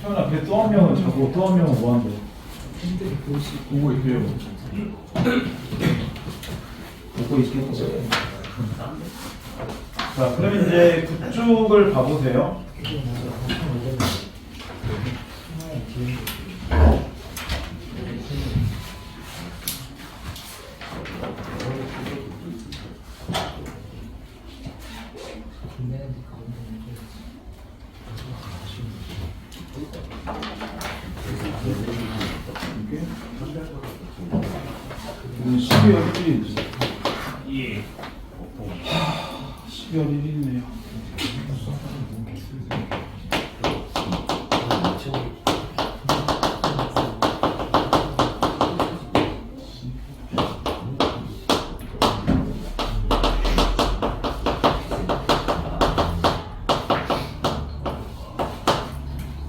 태연아, 걔 또 한 명은 자고 또 한 명은 뭐 한대? 보고 있대요. 보고 있겠지. 자, 그럼 이제 그쪽을 봐보세요. 오늘 12월 1일이지. 예. 12월 1일이네요.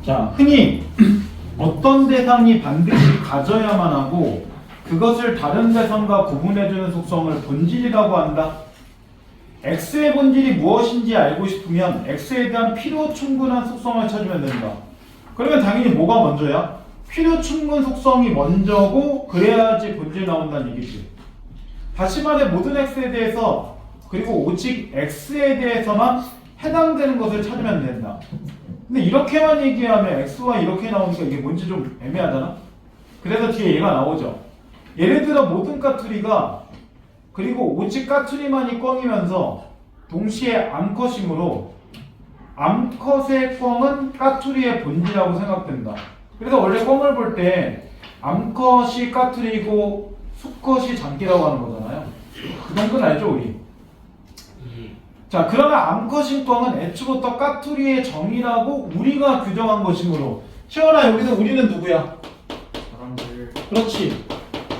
자, 흔히 어떤 대상이 반드시 가져야만 하고 그것을 다른 대상과 구분해주는 속성을 본질이라고 한다. X의 본질이 무엇인지 알고 싶으면 X에 대한 필요 충분한 속성을 찾으면 된다. 그러면 당연히 뭐가 먼저야? 필요 충분 속성이 먼저고 그래야지 본질 나온다는 얘기지. 다시 말해 모든 X에 대해서 그리고 오직 X에 대해서만 해당되는 것을 찾으면 된다. 근데 이렇게만 얘기하면 X와 이렇게 나오니까 이게 뭔지 좀 애매하잖아? 그래서 뒤에 얘가 나오죠. 예를 들어 모든 까투리가 그리고 오직 까투리만이 꽝이면서 동시에 암컷이므로 암컷의 꽝은 까투리의 본질이라고 생각된다. 그래서 원래 꽝을 볼 때 암컷이 까투리고 수컷이 장기라고 하는 거잖아요. 그 정도는 알죠 우리? 자, 그러면 암컷인 꽝은 애초부터 까투리의 정의라고 우리가 규정한 것이므로 시원아 여기서 우리는 누구야? 사람들. 그렇지.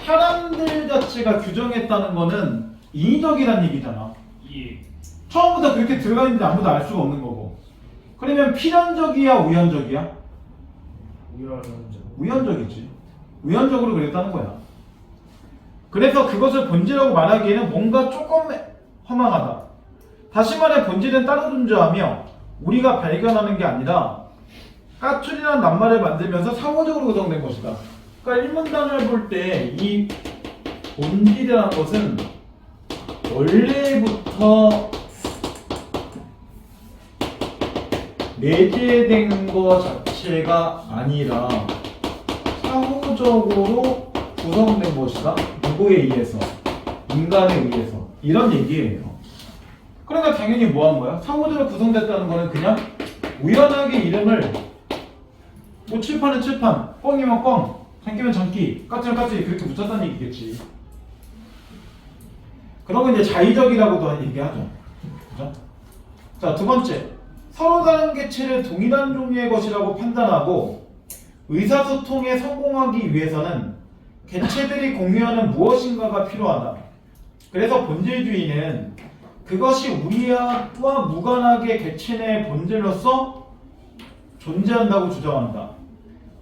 사람들 자체가 규정했다는 거는 인위적이란 얘기잖아. 예. 처음부터 그렇게 들어가 있는데 아무도 알 수가 없는 거고. 그러면 필연적이야 우연적이야? 우연적이지. 우연적으로 그랬다는 거야. 그래서 그것을 본질이라고 말하기에는 뭔가 조금 허망하다. 다시 말해 본질은 따로 존재하며 우리가 발견하는 게 아니라 까투리라는 낱말을 만들면서 상호적으로 구성된 것이다. 그러니까 일문단을 볼 때 이 본질이라는 것은 원래부터 내재된 것 자체가 아니라 상호적으로 구성된 것이다. 누구에 의해서? 인간에 의해서. 이런 얘기예요. 그러니까 당연히 뭐 한 거야? 상호적으로 구성됐다는 거는 그냥 우연하게 이름을 뭐 칠판은 칠판, 뻥이면 뻥, 장기면 장기, 까치면 까치 그렇게 붙였다는 얘기겠지. 그런 거 이제 자의적이라고도 얘기하죠. 그죠? 자, 두 번째. 서로 다른 개체를 동일한 종류의 것이라고 판단하고 의사소통에 성공하기 위해서는 개체들이 공유하는 무엇인가가 필요하다. 그래서 본질주의는 그것이 우리와 무관하게 개체 내의 본질로서 존재한다고 주장한다.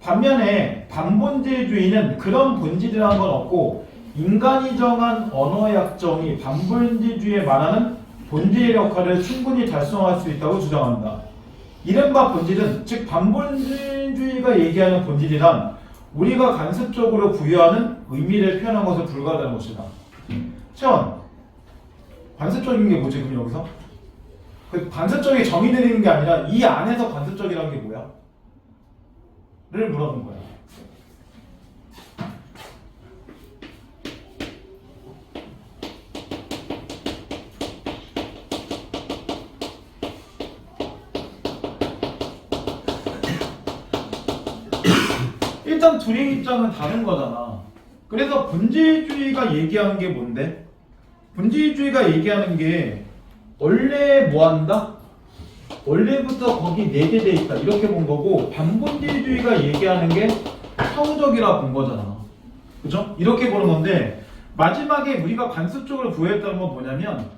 반면에 반본질주의는 그런 본질이라는 건 없고 인간이 정한 언어 약정이 반본질주의에 말하는 본질의 역할을 충분히 달성할 수 있다고 주장한다. 이른바 본질은 즉 반본질주의가 얘기하는 본질이란 우리가 간접적으로 부여하는 의미를 표현한 것에 불과하다는 것이다. 채원, 관습적인 게 뭐지 그럼 여기서? 그 관습적인 정의 내리는 게 아니라 이 안에서 관습적이라는 게 뭐야? 를 물어본 거야. 일단 둘의 입장은 다른 거잖아. 그래서 본질주의가 얘기하는 게 뭔데? 본질주의가 얘기하는 게 원래 뭐 한다? 원래부터 거기 내재돼 있다 이렇게 본 거고 반본질주의가 얘기하는 게 사후적이라 본 거잖아. 그죠? 이렇게 보는 건데 마지막에 우리가 관습적으로 부여했다는 건 뭐냐면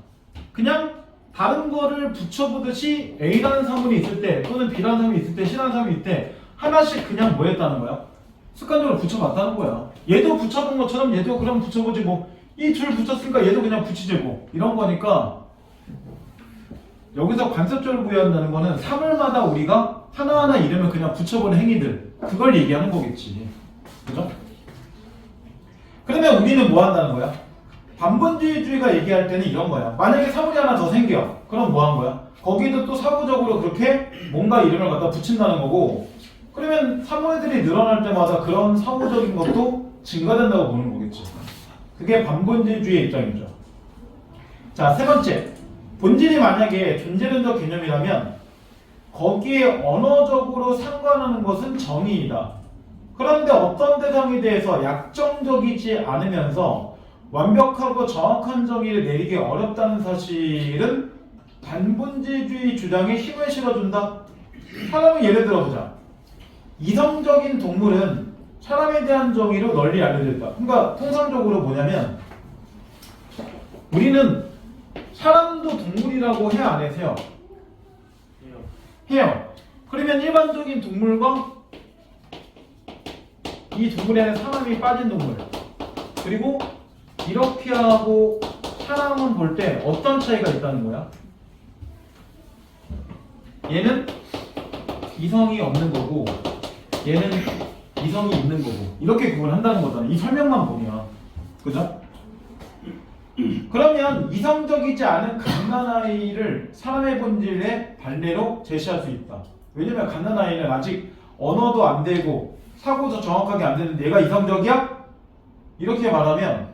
그냥 다른 거를 붙여보듯이 A라는 사물이 있을 때 또는 B라는 사물이 있을 때 C라는 사물이 있을 때 하나씩 그냥 뭐 했다는 거야? 습관적으로 붙여봤다는 거야. 얘도 붙여본 것처럼 얘도 그럼 붙여보지 뭐 이 줄 붙였으니까 얘도 그냥 붙이지 뭐. 이런 거니까 여기서 관습절을 부여한다는 거는 사물마다 우리가 하나하나 이름을 그냥 붙여보는 행위들, 그걸 얘기하는 거겠지. 그죠? 그러면 우리는 뭐 한다는 거야? 반본주의주의가 얘기할 때는 이런 거야. 만약에 사물이 하나 더 생겨. 그럼 뭐 한 거야? 거기도 또 사고적으로 그렇게 뭔가 이름을 갖다 붙인다는 거고, 그러면 사물들이 늘어날 때마다 그런 사고적인 것도 증가된다고 보는 거겠지. 그게 반본질주의의 입장이죠. 자, 세 번째. 본질이 만약에 존재론적 개념이라면 거기에 언어적으로 상관하는 것은 정의이다. 그런데 어떤 대상에 대해서 약정적이지 않으면서 완벽하고 정확한 정의를 내리기 어렵다는 사실은 반본질주의 주장에 힘을 실어준다. 사람을 예를 들어보자. 이성적인 동물은 사람에 대한 정의로 널리 알려져 있다. 그러니까 통상적으로 뭐냐면 우리는 사람도 동물이라고 해 안 해세요? 해요. 그러면 일반적인 동물과 이 동물에 안에 사람이 빠진 동물, 그리고 이렇게 하고 사람은 볼 때 어떤 차이가 있다는 거야? 얘는 이성이 없는 거고 얘는 이성이 있는 거고, 이렇게 구분한다는 거잖아. 이 설명만 보면. 그죠? 그러면 이성적이지 않은 갓난아이를 사람의 본질의 반대로 제시할 수 있다. 왜냐면 갓난아이는 아직 언어도 안 되고 사고도 정확하게 안 되는데 얘가 이성적이야? 이렇게 말하면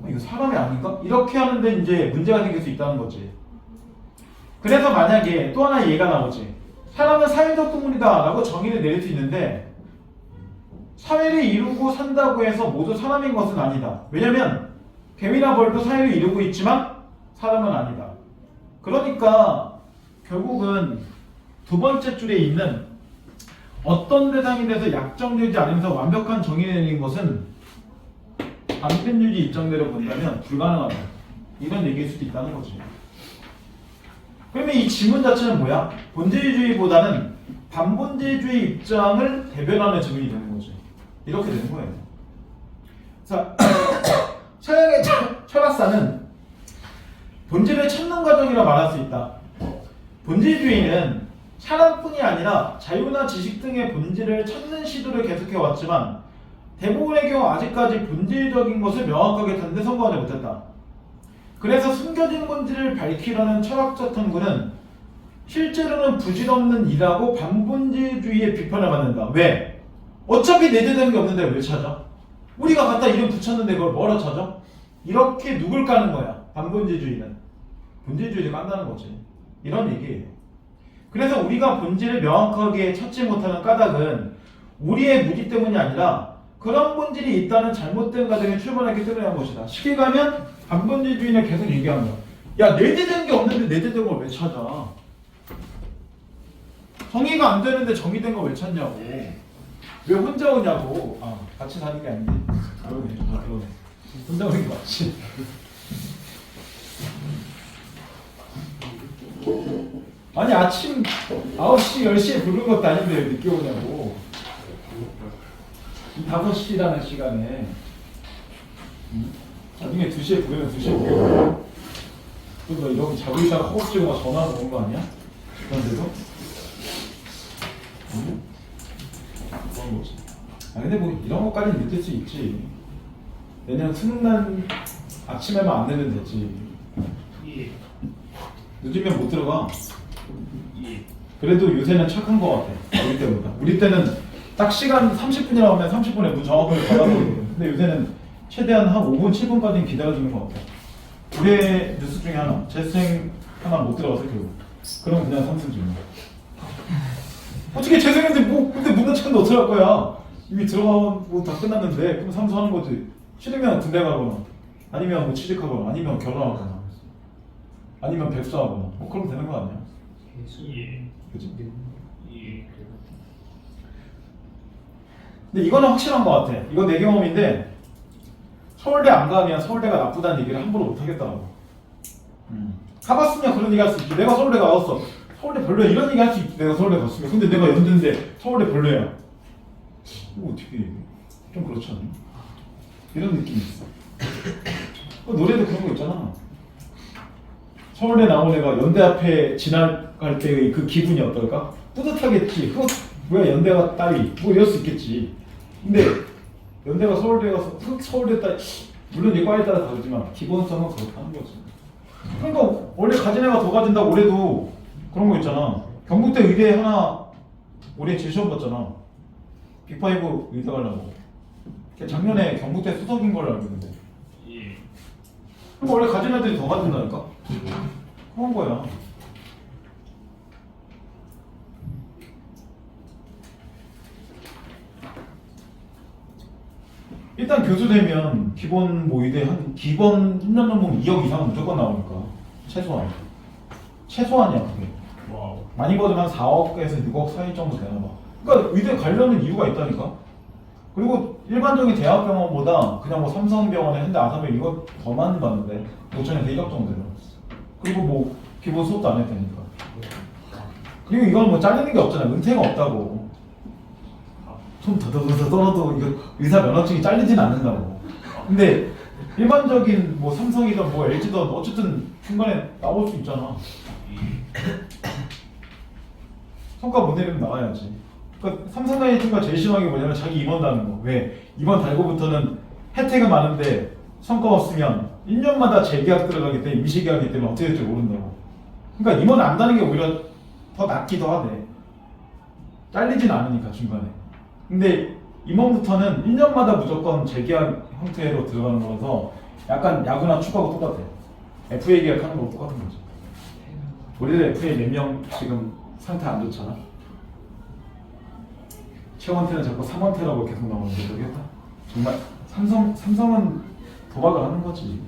이거 사람이 아닌가? 이렇게 하는데 이제 문제가 생길 수 있다는 거지. 그래서 만약에 또 하나의 예가 나오지. 사람은 사회적 동물이다 라고 정의를 내릴 수 있는데 사회를 이루고 산다고 해서 모두 사람인 것은 아니다. 왜냐면 개미나 벌도 사회를 이루고 있지만 사람은 아니다. 그러니까 결국은 두 번째 줄에 있는 어떤 대상에 대해서 약정되지 않으면서 완벽한 정의를 내린 것은 반편주의 입장대로 본다면 불가능하다. 이런 얘기일 수도 있다는 거지. 그러면 이 지문 자체는 뭐야? 본질주의보다는 반본질주의 입장을 대변하는 지문이 되는 거지. 이렇게 되는 거예요. 자, 서양의 철학사는 본질을 찾는 과정이라 말할 수 있다. 본질주의는 사람뿐이 아니라 자유나 지식 등의 본질을 찾는 시도를 계속해왔지만 대부분의 경우 아직까지 본질적인 것을 명확하게 단대 선고하지 못했다. 그래서 숨겨진 본질을 밝히려는 철학적 탐구는 실제로는 부질없는 일하고 반본질주의의 비판을 받는다. 왜? 어차피 내재되는 게 없는데 왜 찾아? 우리가 갖다 이름 붙였는데 그걸 뭐라 찾아? 이렇게 누굴 까는 거야? 반본질주의는. 본질주의를 깐다는 거지. 이런 얘기예요. 그래서 우리가 본질을 명확하게 찾지 못하는 까닭은 우리의 무지 때문이 아니라 그런 본질이 있다는 잘못된 과정에 출발하기 때문에 한 것이다. 쉽게 가면 반본질주의는 계속 얘기하는 거야. 야, 내재된 게 없는데 내재된 걸 왜 찾아? 정의가 안 되는데 정의된 걸 왜 찾냐고. 왜 혼자 오냐고. 아, 같이 사는 게 아닌데. 그러네. 아, 그러네. 혼자 오는 게 맞지. 아니, 아침 9시, 10시에 부른 것도 아닌데 왜 늦게 오냐고. 이 5시라는 시간에. 나중에 2시에 부르면 2시에 부르고. 그리고 너 이러고 자고 있다가 허겁지겁 막 전화 오는 거 아니야? 그런데도? 그런 거지. 아, 근데 뭐 이런 것까지는 느낄 수 있지. 내년 수능날 아침에만 안 내면 되지. 예. 늦으면 못 들어가. 예. 그래도 요새는 착한 거 같아. 우리 때보다. 우리 때는 딱 시간 30분이라고 하면 30분에 문 정확하게 받아보거든. 근데 요새는 최대한 한 5분, 7분까지는 기다려주는 것 같아. 올해 뉴스 중에 하나, 재수생 하나 못 들어가서 결국. 그럼 그냥 삼승 주는 거야. 어떻게 재수생인데 뭐, 근데 문 닫혔는데 어떡할 거야? 이미 들어가고 다 끝났는데, 그럼 삼수하는 거지. 싫으면 군대 가거나, 아니면 뭐 취직하거나, 아니면 결혼하거나, 아니면 백수하거나, 뭐 그러면 되는 거 아니야? 예. 그치? 예. 근데 이거는 확실한 것 같아. 이거 내 경험인데, 서울대 안 가면 서울대가 나쁘다는 얘기를 함부로 못 하겠더라고. 가봤으면 그런 얘기 할 수 있지. 내가 서울대 가봤어. 서울대 별로야. 이런 얘기 할 수 있지. 내가 서울대 갔으면. 근데 내가 연대인데 서울대 별로야. 이거 어떻게 좀 그렇지 않니? 이런 느낌이 있어. 노래도 그런 거 있잖아. 서울대 나온 애가 연대 앞에 지나갈 때의 그 기분이 어떨까? 뿌듯하겠지. 그거 뭐야 연대가 딸이 뭐 이럴 수 있겠지. 근데 연대가 서울대 가서 서울대 딸 물론 이 과에 따라 다르지만 기본성은 그렇다는 거지. 그러니까 원래 가진 애가 더 가진다고 올해도 그런 거 있잖아. 경북대 의대 하나 올해 재시험 봤잖아. 빅5 의대 가려고. 걔 작년에 경북대 수석인 걸로 알고 있는데. 예. 그럼 원래 가진 애들이 더 가진다니까? 그런 거야. 일단 교수 되면 기본 뭐 의대 한 기본 1년 연봉 2억 이상은 무조건 나오니까 최소한이야 그게. 와우. 많이 받으면 4억에서 6억 사이 정도 되나 봐. 그러니까 의대 가려는 이유가 있다니까. 그리고 일반적인 대학병원보다 그냥 뭐 삼성병원에 현대 아사병 이거 더 많이 받는데 5천에서 1억 정도 되는. 그리고 뭐 기본 수업도 안 했다니까. 그리고 이건 뭐 잘리는 게 없잖아. 은퇴가 없다고. 손 더더더 떨어도 이거 의사 면허증이 잘리진 않는다고. 근데 일반적인 뭐 삼성이든 뭐 LG든 어쨌든 중간에 나올 수 있잖아. 성과 못 내리면 나가야지. 그러니까 삼성 라이팅가 제일 심한 게 뭐냐면 자기 임원 다는 거. 왜? 임원 달고부터는 혜택은 많은데 성과 없으면 1년마다 재계약 들어가기 때문에 임시계약이기 때문에 어떻게 될지 모른다고. 그러니까 임원 안 다는 게 오히려 더 낫기도 하대. 잘리진 않으니까 중간에. 근데 임원부터는 1년마다 무조건 재계약 형태로 들어가는 거라서 약간 야구나 축구하고 똑같아. FA 계약하는 거랑 똑같은 거지. 우리도 FA 몇 명 지금 상태 안 좋잖아. 최원태는 자꾸 3원태라고 계속 나오는데 모르겠다. 정말 삼성은 도박을 하는 거지.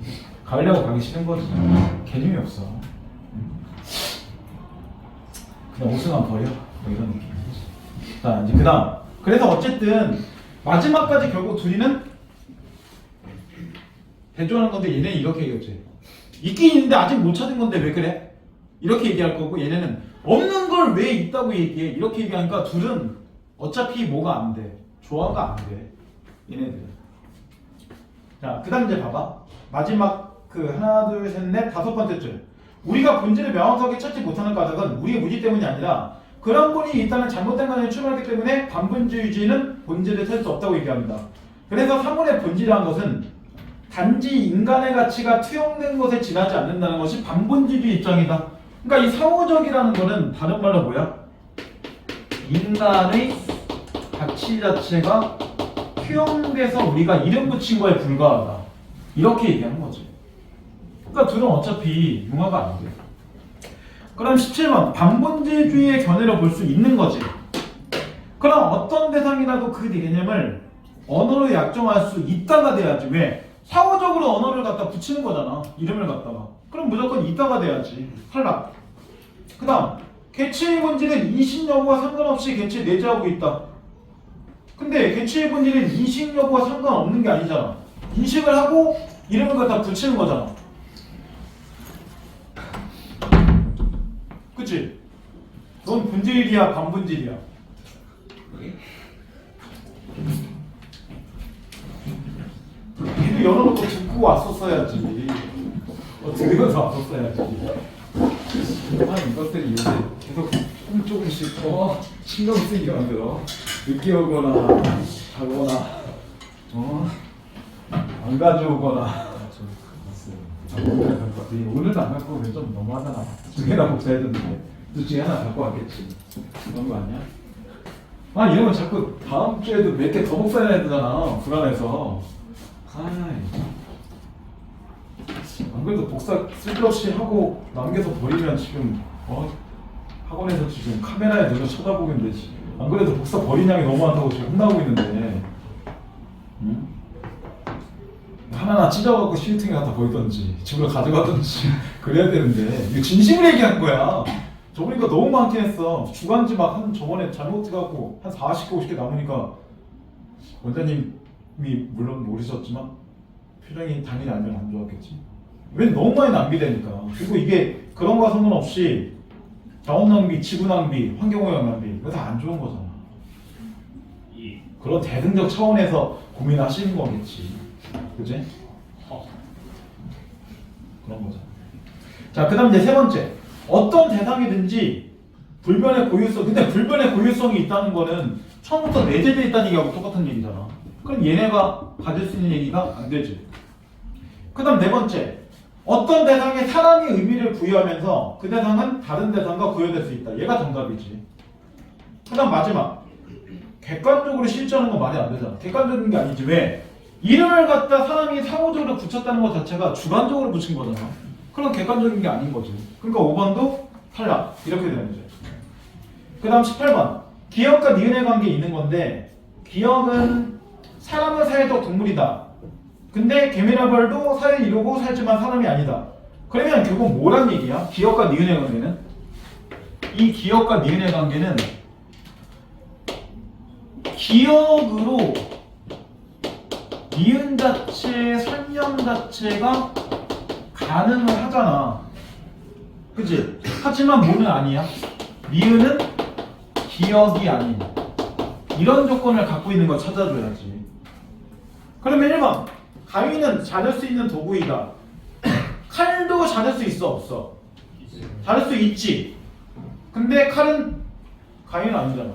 가려고 가기 싫은 거지. 개념이 없어. 그냥 우승한 버려. 뭐 이런 느낌이지. 자 이제 그다음. 그래서 어쨌든 마지막까지 결국 둘이는 대조하는 건데 얘네는 이렇게 얘기했지. 있긴 있는데 아직 못 찾은 건데 왜 그래? 이렇게 얘기할 거고 얘네는 없는 걸 왜 있다고 얘기해? 이렇게 얘기하니까 둘은 어차피 뭐가 안 돼. 조화가 안 돼. 얘네들. 자, 그 다음 이제 봐봐. 마지막 그 하나, 둘, 셋, 넷, 다섯 번째 줄. 우리가 본질을 명확하게 찾지 못하는 까닭은 우리의 무지 때문이 아니라 그런 본이 일단은 잘못된 관념에 출발하기 때문에 반본질주의는 본질을 찾을 수 없다고 얘기합니다. 그래서 사물의 본질이라는 것은 단지 인간의 가치가 투영된 것에 지나지 않는다는 것이 반본질주의 입장이다. 그러니까 이 사후적이라는 거는 다른 말로 뭐야? 인간의 가치 자체가 투영돼서 우리가 이름 붙인 거에 불과하다. 이렇게 얘기하는 거지. 그러니까 둘은 어차피 융화가 안 돼. 그럼 17번 반본질주의의 견해로 볼 수 있는 거지. 그럼 어떤 대상이라도 그 개념을 언어로 약정할 수 있다가 돼야지. 왜? 사후적으로 언어를 갖다 붙이는 거잖아. 이름을 갖다가. 그럼 무조건 있다가 돼야지. 탈락. 그 다음 개체의 본질은 인식 여부와 상관없이 개체 내재하고 있다. 근데 개체의 본질은 인식 여부와 상관없는 게 아니잖아. 인식을 하고 이름을 갖다 붙이는 거잖아. 그치? 넌 본질이야 반본질이야? 니도 열어놓고 듣고 왔었어야지. 들으면서 왔었어야지. 이것들이 요새 계속 조금씩 신경 쓰이게 만들어. 늦게 오거나 가거나 안 가져오거나. 오늘도 안 갖고 오면 좀 너무하잖아. 두 개나 복사해야 되는데 둘 중에 하나 갖고 왔겠지. 그런 거 아니야? 아 이러면 자꾸 다음 주에도 몇 개 더 복사해야 되잖아. 불안해서. 안 그래도 복사 쓸데없이 하고 남겨서 버리면 지금 학원에서 지금 카메라에 눈을 쳐다보면 되지. 안 그래도 복사 버린 양이 너무 많다고 지금 혼나고 있는데 응? 하나하나 찢어갖고 시유팅에 갖다 버리던지 집으로 가져가던지 그래야 되는데 이거 진심으로 얘기한 거야. 저보니까 너무 많긴 했어. 주간지 막 한 저번에 잘못 해갖고 한 40개 50개 남으니까 원장님이 물론 모르셨지만 표정이 당연히 안 좋았겠지. 왜 너무 많이 낭비되니까. 그리고 이게 그런 거와 상관없이 자원 낭비, 지구 낭비, 환경오염 낭비 이거 다 안 좋은 거잖아. 그런 대등적 차원에서 고민하시는 거겠지. 그지? 그런 거죠. 자, 그 다음 이제 세 번째. 어떤 대상이든지 불변의 고유성. 근데 불변의 고유성이 있다는 거는 처음부터 내재되어 있다는 얘기하고 똑같은 얘기잖아. 그럼 얘네가 가질 수 있는 얘기가 안 되지. 그 다음 네 번째. 어떤 대상에 사람이 의미를 부여하면서 그 대상은 다른 대상과 구별될 수 있다. 얘가 정답이지. 그 다음 마지막. 객관적으로 실제하는 건 말이 안 되잖아. 객관적인 게 아니지. 왜? 이름을 갖다 사람이 상호적으로 붙였다는 것 자체가 주관적으로 붙인 거잖아. 그럼 객관적인 게 아닌 거지. 그러니까 5번도 탈락. 이렇게 되는 거죠. 그 다음 18번. 기억과 니은의 관계에 있는 건데 기억은 사람은 사회적 동물이다. 근데 개미나 벌도 사회를 이루고 살지만 사람이 아니다. 그러면 결국 뭐란 얘기야? 기억과 니은의 관계는? 이 기억과 니은의 관계는 기억으로 니은 자체, 설명 자체가 가능을 하잖아. 그치? 하지만 뭐는 아니야? 니은은 기억이 아닌 이런 조건을 갖고 있는 걸 찾아줘야지. 그러면 1번 가위는 자를 수 있는 도구이다. 칼도 자를 수 있어 없어? 자를 수 있지. 근데 칼은 가위는 아니잖아.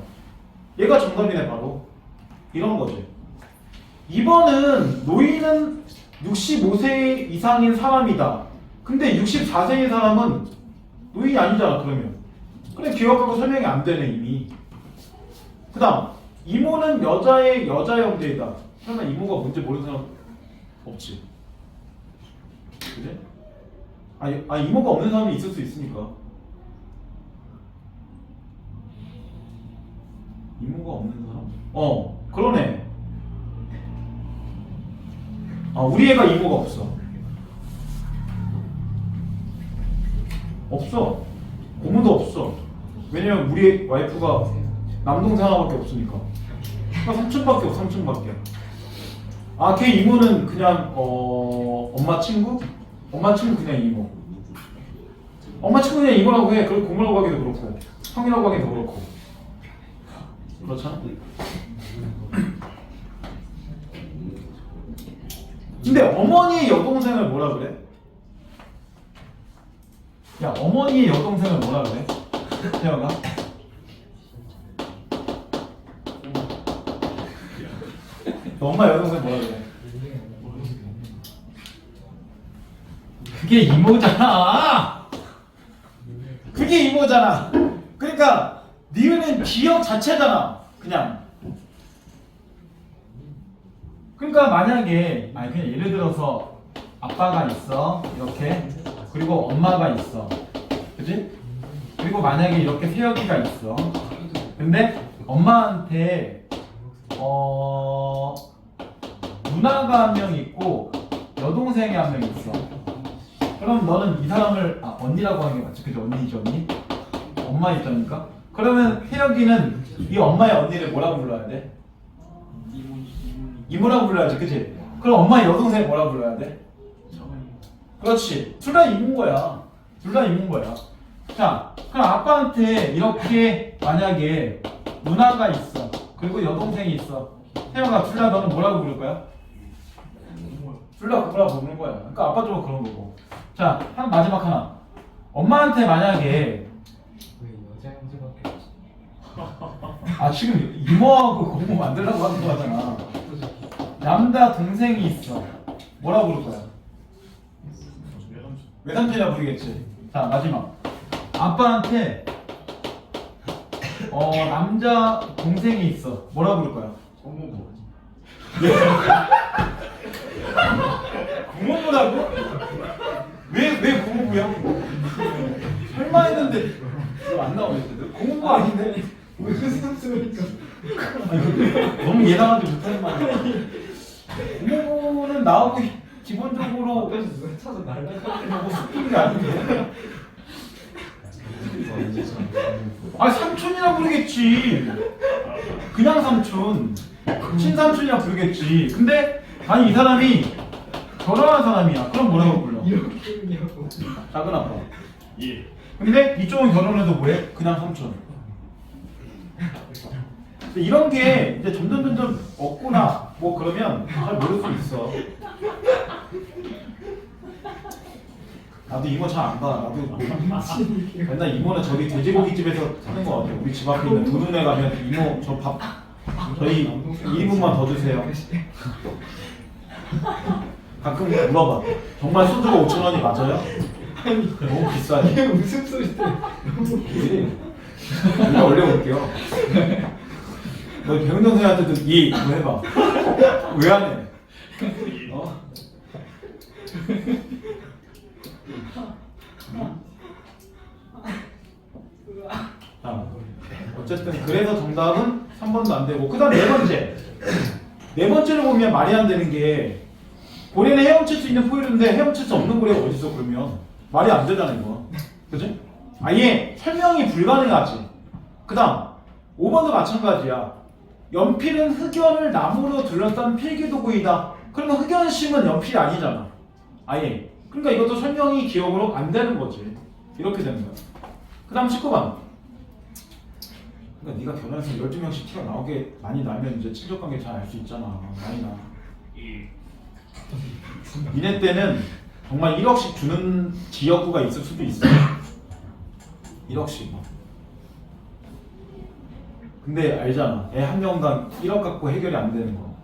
얘가 정답이네 바로. 이런 거지. 2번은 노인은 65세 이상인 사람이다. 근데 64세인 사람은 노인이 아니잖아 그러면. 그래 기억하고 설명이 안 되네 이미. 그 다음 이모는 여자의 여자 형제이다. 설마 이모가 뭔지 모르는 사람 없지. 그래? 이모가 없는 사람이 있을 수 있으니까. 이모가 없는 사람? 그러네. 우리 애가 이모가 없어. 없어. 고모도 없어. 왜냐면 우리 와이프가 남동생 하나밖에 없으니까. 그러니까 삼촌밖에 없어. 삼촌밖에. 걔 이모는 그냥 엄마 친구? 엄마 친구 그냥 이모. 엄마 친구 그냥 이모라고 해. 그걸 고모라고 하기도 그렇고 형이라고 하기도 그렇고. 그렇잖아. 근데 어머니의 여동생을 뭐라 그래? 야, 어머니의 여동생을 뭐라 그래? 태영아? 너 엄마 여동생 뭐라 그래? 그게 이모잖아. 그게 이모잖아. 그러니까 니은은 기억 자체잖아. 그냥. 그러니까 만약에 그냥 예를 들어서 아빠가 있어 이렇게. 그리고 엄마가 있어. 그지? 그리고 만약에 이렇게 세혁이가 있어. 근데 엄마한테 누나가 한 명 있고 여동생이 한 명 있어. 그럼 너는 이 사람을 언니라고 하는 게 맞지? 그지? 언니지 언니? 엄마 입장이니까. 그러면 세혁이는 이 엄마의 언니를 뭐라고 불러야 돼? 이모라고 불러야지, 그치? 그럼 엄마의 여동생 뭐라고 불러야 돼? 그렇지. 둘 다 이모인 거야. 둘 다 이모인 거야. 자, 그럼 아빠한테 이렇게 만약에 누나가 있어. 그리고 여동생이 있어. 태영아, 둘 다 너는 뭐라고 부를 거야? 둘 다 뭐라고 부르는 거야. 그러니까 아빠 쪽은 그런 거고. 자, 마지막 하나. 엄마한테 만약에 왜 여자 형제밖에 없어? 지금 이모하고 고모 만들려고 하는 거잖아. 남자 동생이 있어. 뭐라고 부를 거야? 외삼촌이라 부르겠지. 자, 마지막. 아빠한테 남자 동생이 있어. 뭐라고 부를 거야? 고모부. 고모부라고? 왜 고모부야? 설마 했는데 안 나오겠는데? 고모부 아닌데? 왜 새삼스러우니까? 너무 예상하지 못하는 말이야. 고모부는 나오고 기본적으로 왜 찾아 날라가는 스피는 게 아닌데. 삼촌이라 부르겠지. 그냥 삼촌. 친삼촌이라 부르겠지. 근데 이 사람이 결혼한 사람이야. 그럼 뭐라고 불러? 이렇게 얘기하고 작은 아빠. 예. 근데 이쪽은 결혼해도 뭐해? 그냥 삼촌. 근데 이런 게 이제 점점 없구나. 그러면 잘 모를 수 있어. 나도 이모 잘 안 봐. 나도 맨날 이모는 저기 돼지고기집에서 사는 거 같아. 우리 집 앞에 있는 도둑네 가면 이모 저 밥 저희 2인분만 더 주세요. 가끔 물어봐. 정말 소주가 5,000원이 맞아요? 너무 비싸요. 이게 무슨 소리 때문에 우리가 원래 올게요. 너 배운 동생한테도 이거 해봐. 왜 안 해? 어? 자, 어쨌든 그래서 정답은 3번도 안 되고 그 다음 네 번째. 네 번째를 보면 말이 안 되는 게 고래는 헤엄칠 수 있는 포유류인데 헤엄칠 수 없는 고래가 어딨어 그러면 말이 안 되잖아 이거. 그지? 아예 설명이 불가능하지. 그 다음 5번도 마찬가지야. 연필은 흑연을 나무로 둘러싼 필기도구이다. 그러면 흑연 심은 연필이 아니잖아. 아예. 그러니까 이것도 설명이 기억으로 안 되는 거지. 이렇게 되는 거야. 그 다음 19번. 그러니까 네가 결혼해서 12명씩 튀어나오게 많이 나면 이제 친족관계 잘 알 수 있잖아. 많이 나. 니네 때는 정말 1억씩 주는 지역구가 있을 수도 있어. 1억씩. 근데 알잖아. 애 한 명당 1억 갖고 해결이 안 되는 거.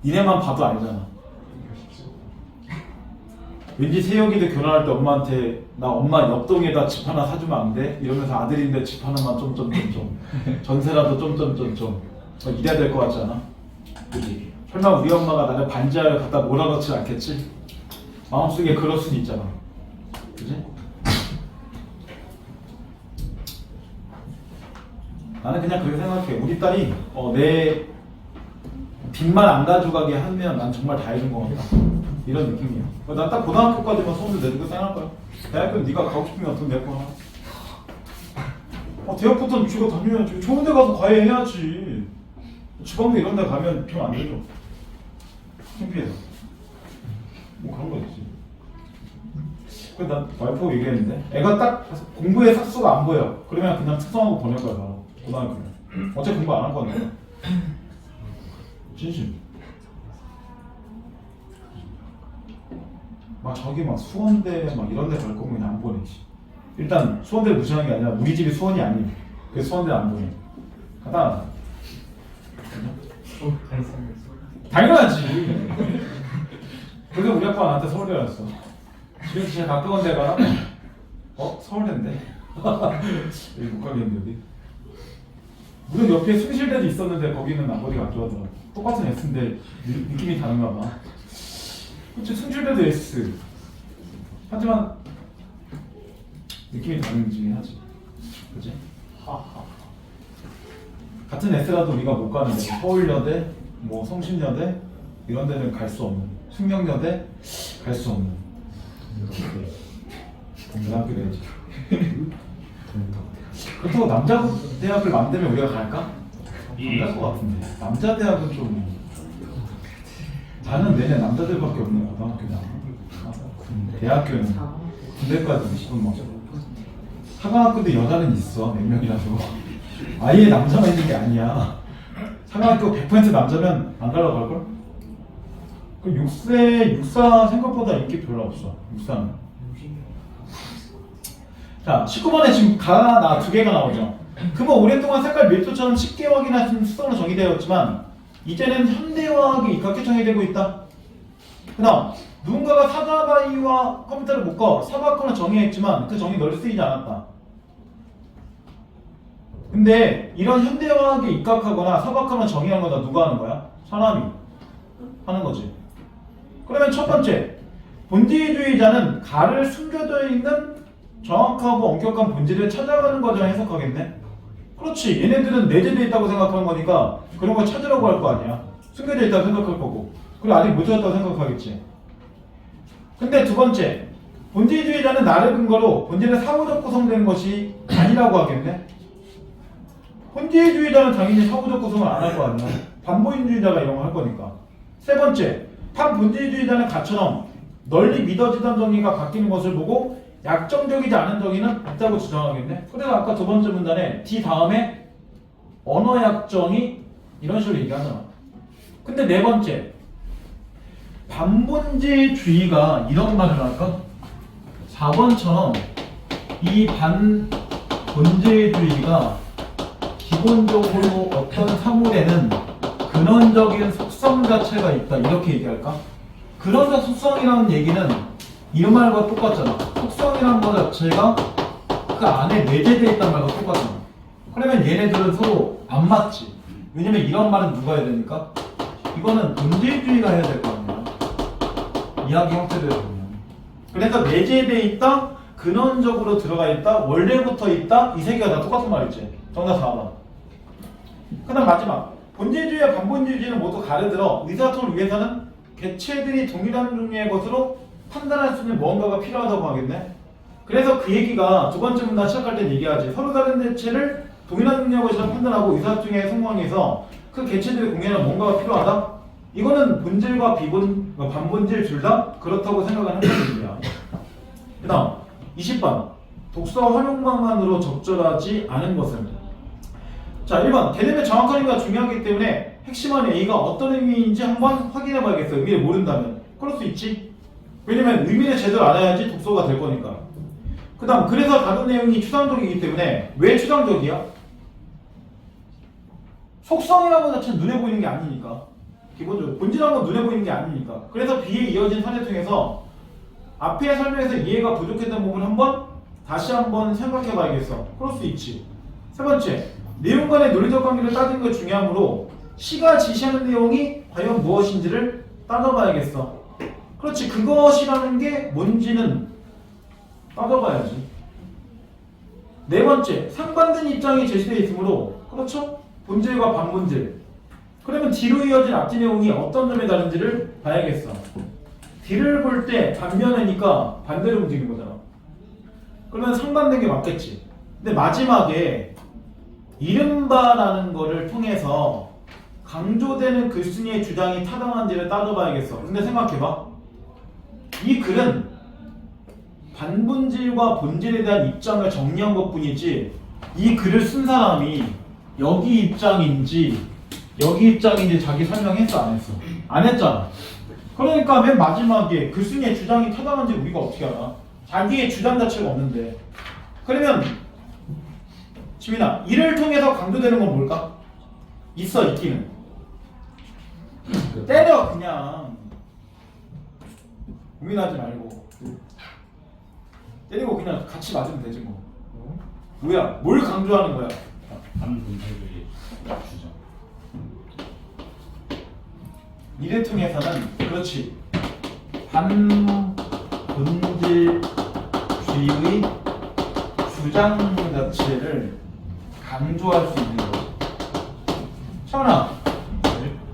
니네만 봐도 알잖아. 왠지 세혁이도 결혼할 때 엄마한테 나 엄마 옆동에다 집 하나 사주면 안 돼? 이러면서 아들인데 집 하나만 점점점점 전세라도 점점점점 이래야 될 것 같지 않아? 그치? 설마 우리 엄마가 나를 반지하를 갖다 몰아넣지 않겠지? 마음속에 그럴 수는 있잖아. 그치? 나는 그냥 그렇게 생각해. 우리 딸이 내 빚만 안 가져가게 하면 난 정말 다 해준 것 같다. 이런 느낌이야. 난 딱 고등학교까지만 소원을 내주고 생각할 거야. 대학교는 네가 가고 싶으면 돈 낼 거야. 대학부터는 쥐가 다녀야지. 좋은 데 가서 과외해야지. 지방도 이런 데 가면 돈 안 되죠. 창피해서. 뭐 그런 거 있지. 그래서 난 와이프하고 얘기했는데 애가 딱 공부에 삭수가 안 보여. 그러면 그냥 특성화고 보낼 거야 바로. 고등학교는. 어차피 공부 안 할 거니까. 진심. 막 저기 막 수원대 막 이런 데 갈 거면 그냥 안 보내지. 일단 수원대를 무시하는 게 아니라 우리 집이 수원이 아니에요. 그래서 수원대 안 보내. 가다. 당연하지. 그래서 우리 아빠가 나한테 서울대 갔어. 지금 제일 가까운 데 가라? 서울대인데? 여기 못 가겠는데 어디? 물론 옆에 숭실대도 있었는데 거기는 아버지가 안 좋아하더라고. 똑같은 S인데 느낌이 다른가 봐. 그치, 숭실대도 S. 하지만 느낌이 다르긴 하지. 그치? 같은 S라도 우리가 못 가는데 서울여대, 뭐 성신여대 이런 데는 갈 수 없는, 숙명여대 갈 수 없는 고등학교 돼야지. 그렇다고 남자 대학을 만들면 우리가 갈까? 안 갈 것 같은데. 남자 대학은 좀 나는 내내 남자들밖에 없는 고등학교다. 대학교는 군대까지 무조건 막 사관학교도 여자는 있어. 몇 명이라도. 아예 남자만 있는 게 아니야. 사관학교 100% 남자면 안 가려고 할걸? 그 육사 생각보다 인기 별로 없어. 육사는. 자, 19번에 지금 가나 나 두 개가 나오죠. 그뭐 오랫동안 색깔 밀도처럼 쉽게 확인할 수 있는 수성으로 정의되었지만 이제는 현대화학에 입각해 정의되고 있다. 그 다음 누군가가 사자바이와 컴퓨터를 묶어 사바커는 정의했지만 그 정의 널리 쓰이지 않았다. 근데 이런 현대화학에 입각하거나 사바커는 정의한 거다 누가 하는 거야? 사람이 하는 거지. 그러면 첫 번째 본질주의자는 가를 숨겨져 있는 정확하고 엄격한 본질을 찾아가는 과정을 해석하겠네? 그렇지. 얘네들은 내재되어 있다고 생각하는 거니까 그런 걸 찾으라고 할 거 아니야. 숨겨져 있다고 생각할 거고. 그리고 아직 못 찾았다고 생각하겠지. 근데 두 번째, 본질주의자는 나를 근거로 본질은 사고적 구성되는 것이 아니라고 하겠네? 본질주의자는 당연히 사고적 구성을 안 할 거 아니야. 반본질주의자가 이런 거 할 거니까. 세 번째, 반본질주의자는 가처럼 널리 믿어지던 정의가 바뀌는 것을 보고 약정적이지 않은 정의는 없다고 주장하겠네. 그래서 아까 두 번째 문단에 D 다음에 언어 약정이 이런 식으로 얘기하잖아. 근데 네 번째 반본질주의가 이런 말을 할까? 4번처럼 이 반본질주의가 기본적으로 어떤 사물에는 근원적인 속성 자체가 있다 이렇게 얘기할까? 근원적 속성이라는 얘기는 이런 말과 똑같잖아. 속성이라는 것 자체가 그 안에 내재되어 있다는 말과 똑같잖아. 그러면 얘네들은 서로 안 맞지. 왜냐면 이런 말은 누가 해야 되니까? 이거는 본질주의가 해야 될 거 아니야. 이야기 형태대로 보면. 그래서 내재되어 있다, 근원적으로 들어가 있다, 원래부터 있다, 이 세 개가 다 똑같은 말이지. 정답 4번. 그 다음 마지막. 본질주의와 반본질주의는 모두 가르들어 의사소통을 위해서는 개체들이 동일한 종류의 것으로 판단할 수 있는 무언가가 필요하다고 하겠네. 그래서 그 얘기가 두 번째 문단 시작할 때 얘기하지. 서로 다른 개체를 동일한 종류의 것이라 판단하고 의사소통에 성공해서 그 개체들이 공유하는 뭔가가 필요하다? 이거는 본질과 반본질 둘 다 그렇다고 생각하는 것입니다. 그 다음 20번. 독서 활용망만으로 적절하지 않은 것은? 자, 1번. 개념의 정확한 의미가 중요하기 때문에 핵심한 A가 어떤 의미인지 한번 확인해 봐야겠어. 의미를 모른다면. 그럴 수 있지. 왜냐면 의미를 제대로 알아야지 독서가 될 거니까. 그 다음, 그래서 다른 내용이 추상적이기 때문에. 왜 추상적이야? 속성이라는 것 자체는 눈에 보이는 게 아니니까. 기본적으로 본질이라는 건 눈에 보이는 게 아니니까. 그래서 B에 이어진 사례 통해서 앞에 설명에서 이해가 부족했던 부분을 다시 한번 생각해 봐야겠어. 그럴 수 있지. 세 번째, 내용 간의 논리적 관계를 따지는 게 중요하므로 시가 지시하는 내용이 과연 무엇인지를 따져봐야겠어. 그렇지, 그것이라는 게 뭔지는 따져봐야지. 네 번째, 상반된 입장이 제시되어 있으므로, 그렇죠? 본질과 반본질. 그러면 뒤로 이어진 앞뒤 내용이 어떤 점에 다른지를 봐야겠어. 뒤를 볼 때 반면이니까 반대로 움직이는 거잖아. 그러면 상반된 게 맞겠지. 근데 마지막에 이른바라는 거를 통해서 강조되는 글쓴이의 주장이 타당한지를 따져봐야겠어. 근데 생각해봐. 이 글은 반본질과 본질에 대한 입장을 정리한 것 뿐이지 이 글을 쓴 사람이 여기 입장인지 여기 입장인지 자기 설명했어 안 했어? 안 했잖아. 그러니까 맨 마지막에 글쓴이의 주장이 타당한지 우리가 어떻게 알아? 자기의 주장 자체가 없는데. 그러면 지민아, 이를 통해서 강조되는 건 뭘까? 있어, 있기는. 때려 그냥. 고민하지 말고 때리고 그냥 같이 맞으면 되지 뭐. 뭐야? 뭘 강조하는 거야? 반본질주의 주장. 이를 통해서는 그렇지 반본질주의의 주장 자체를 강조할 수 있는 거지. 차은아,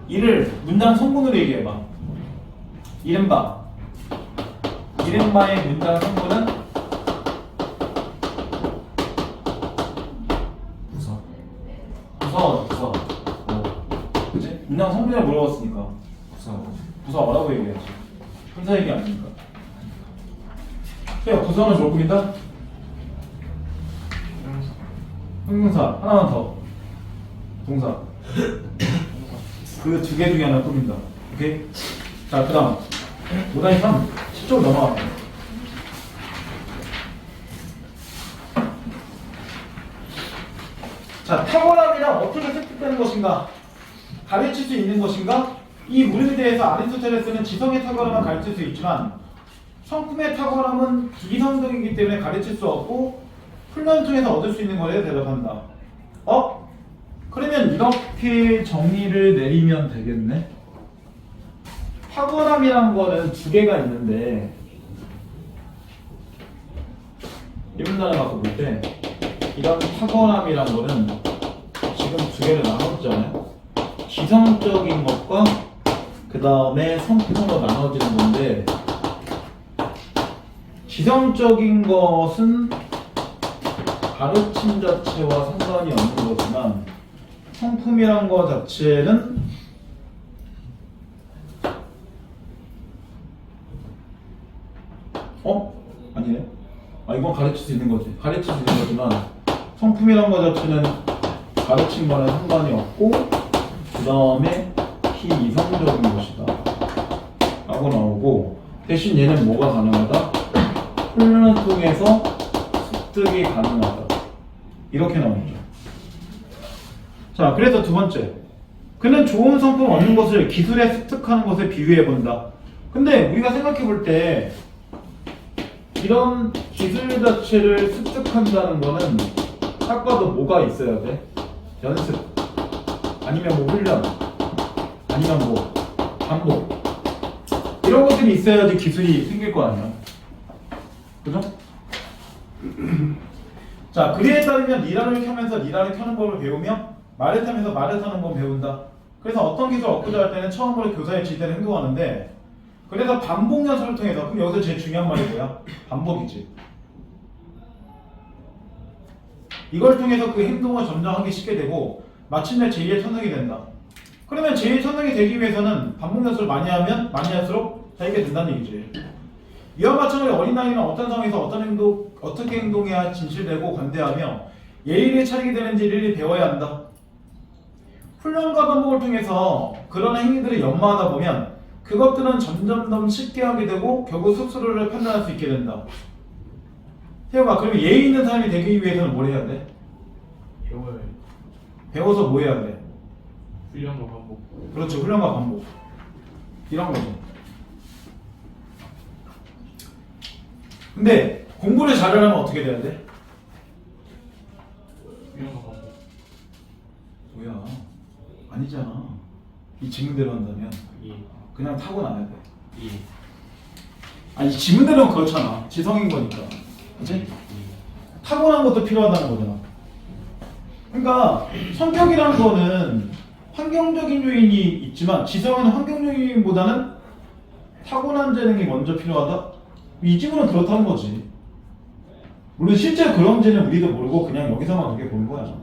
이를 문장 성분으로 얘기해봐. 이른바의 문장 성분은 부서. 그치? 문장 성분이라고 물어봤으니까 부서라고 얘기하지. 혼자 얘기 아니니까. 야, 부서는 뭘 꾸민다? 형용사 하나만 더. 동사. 그 두 개 중에 하나 꾸민다. 오케이? 자, 그 다음 5-3 10쪽 넘어가. 자, 탁월함이란 어떻게 습득되는 것인가? 가르칠 수 있는 것인가? 이 물음에 대해서 아리스토텔레스는 지성의 탁월함을 가르칠 수 있지만 성품의 탁월함은 비성적이기 때문에 가르칠 수 없고 훈련을 통해서 얻을 수 있는 거에 대답한다. 그러면 이렇게 정리를 내리면 되겠네. 탁월함이란 거는 두 개가 있는데 이 문단을 갖고 볼 때 이런 탁월함이란 거는 지금 두 개를 나눴잖아요. 지성적인 것과 그 다음에 성품으로 나눠지는 건데 지성적인 것은 가르침 자체와 상관이 없는 거지만 성품이란 거 자체는 아니네. 이건 가르칠 수 있는 거지. 가르칠 수 있는 거지만 성품이란 거 자체는 가르침과는 상관이 없고 그 다음에 비이성적인 것이다 라고 나오고 대신 얘는 뭐가 가능하다? 훈련을 통해서 습득이 가능하다. 이렇게 나오죠. 자, 그래서 두 번째. 그는 좋은 성품을 얻는 것을 기술에 습득하는 것에 비유해 본다. 근데 우리가 생각해 볼 때 이런 기술 자체를 습득한다는 거는 딱 봐도 뭐가 있어야 돼? 연습 아니면 뭐 훈련 아니면 뭐 반복 이런 것들이 있어야지 기술이 생길 거 아니야. 그죠? 자, 그에 따르면 니라를 켜면서 니라를 켜는 법을 배우며 말을 타면서 말을 타는 법을 배운다. 그래서 어떤 기술을 얻고자 할 때는 처음으로 교사의 지시대로 행동하는데, 그래서 반복 연습을 통해서, 그럼 여기서 제일 중요한 말이 뭐야? 반복이지. 이걸 통해서 그 행동을 점점 하기 쉽게 되고 마침내 제2의 천성이 된다. 그러면 제2의 천성이 되기 위해서는 반복 연습을 많이 하면 많이 할수록 자기게 된다는 얘기지. 이와 마찬가지로 어린아이는 어떤 상황에서 어떻게 행동해야 진실되고 관대하며 예의를 차리게 되는지 일일이 배워야 한다. 훈련과 반복을 통해서 그런 행위들을 연마하다 보면 그것들은 점점 더 쉽게 하게 되고 결국 스스로를 판단할 수 있게 된다. 태호가, 그러면 예의 있는 사람이 되기 위해서는 뭘 해야 돼? 배워요. 배워서 뭐 해야 돼? 훈련과 반복. 그렇죠. 훈련과 반복. 이런 거죠. 근데 공부를 잘하려면 어떻게 돼야 돼? 훈련과 반복. 뭐야? 아니잖아. 이 지문대로 한다면 예. 그냥 타고나야 돼. 예. 아니 지문대로는 그렇잖아. 지성인 거니까. 그치? 타고난 것도 필요하다는 거잖아. 그러니까 성격이라는 거는 환경적인 요인이 있지만 지성은 환경적인 요인보다는 타고난 재능이 먼저 필요하다? 이 지문은 그렇다는 거지. 물론 실제 그런지는 우리도 모르고 그냥 여기서만 그렇게 보는 거야.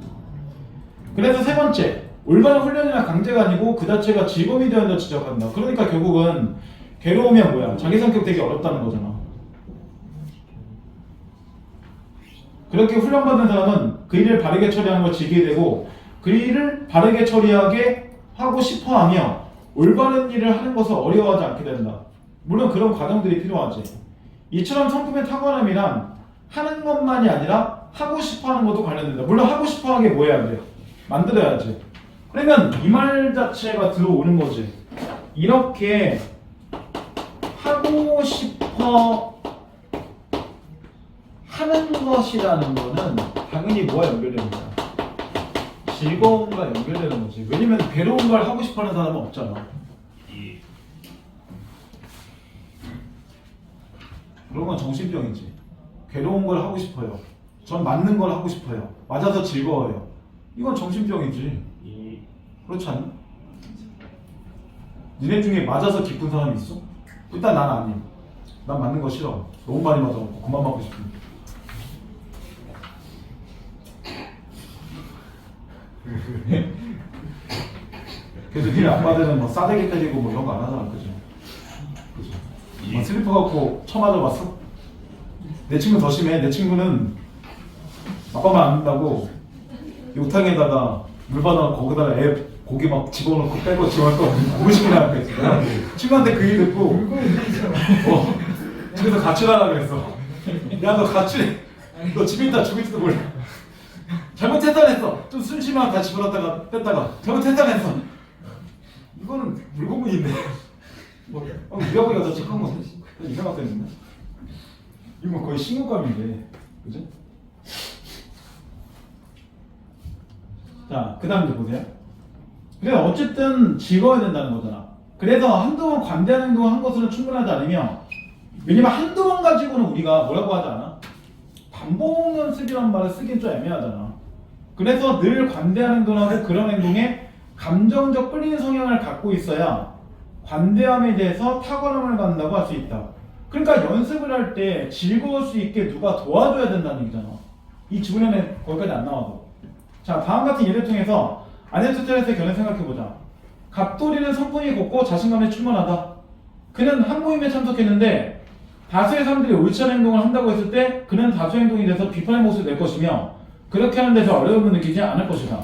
그래서 세 번째, 올바른 훈련이나 강제가 아니고 그 자체가 즐거움이 되어야 한다 지적한다. 그러니까 결국은 괴로우면 뭐야? 자기 성격 되게 어렵다는 거잖아. 그렇게 훈련받은 사람은 그 일을 바르게 처리하는 걸 즐기게 되고 그 일을 바르게 처리하게 하고 싶어하며 올바른 일을 하는 것을 어려워하지 않게 된다. 물론 그런 과정들이 필요하지. 이처럼 성품의 탁월함이란 하는 것만이 아니라 하고 싶어하는 것도 관련된다. 물론 하고 싶어하는 게 뭐 해야 돼요? 만들어야지. 그러면 이 말 자체가 들어오는 거지. 이렇게 하고 싶어 하는 것이라는 거는 당연히 뭐와 연결되는 거야? 즐거움과 연결되는 거지. 왜냐면 괴로운 걸 하고 싶어 하는 사람은 없잖아. 그런 건 정신병이지. 괴로운 걸 하고 싶어요. 전 맞는 걸 하고 싶어요. 맞아서 즐거워요. 이건 정신병이지. 그렇지 않니? 니네 중에 맞아서 기쁜 사람이 있어? 일단 난 아님. 난 맞는 거 싫어. 너무 많이 맞아갖고 그만 맞고 싶은데. 그래서 니네 아빠들은 뭐 싸대기 때리고 뭐 이런 거 안 하잖아, 그죠? 그죠? 뭐 슬리퍼 갖고 쳐맞아봤어? 내 친구 더 심해. 내 친구는 아빠 말 안 듣는다고 욕탕에다가 물 받아놓고 거기다가 애 고기 막 집어넣고 빼고 집어넣고 50이나 하고 있어. 친구한테 그 일 듣고 집에서 가출하라 그랬어. 야 너 가출해. 너 집에 있다 죽을지도 몰라. 잘못했다 했어. 좀 순심하면 다 집어넣었다가 뺐다가 잘못했다 했어. 이거는 물고문인데. 우리 아버지가 더 착한 건데 이상하다 했는데. 이건 거의 신고감인데, 그죠? 자, 그 다음 이제 보세요. 그래 어쨌든 즐거워야 된다는 거잖아. 그래서 한두 번 관대한 행동을 한 것으로는 충분하지 않으며, 왜냐면 한두 번 가지고는 우리가 뭐라고 하지 않아? 반복 연습이란 말을 쓰긴 좀 애매하잖아. 그래서 늘 관대한 행동을 하고 그런 행동에 감정적 끌리는 성향을 갖고 있어야 관대함에 대해서 탁월함을 갖는다고 할 수 있다. 그러니까 연습을 할 때 즐거울 수 있게 누가 도와줘야 된다는 얘기잖아. 이 지문에는 거기까지 안 나와도. 자, 다음 같은 예를 통해서 아리스토텔레스의 견해 생각해보자. 갑돌이는 성품이 곱고 자신감에 충만하다. 그는 한 모임에 참석했는데 다수의 사람들이 옳지 않은 행동을 한다고 했을 때 그는 다수 행동에 대해서 비판의 모습을 낼 것이며 그렇게 하는 데서 어려움을 느끼지 않을 것이다.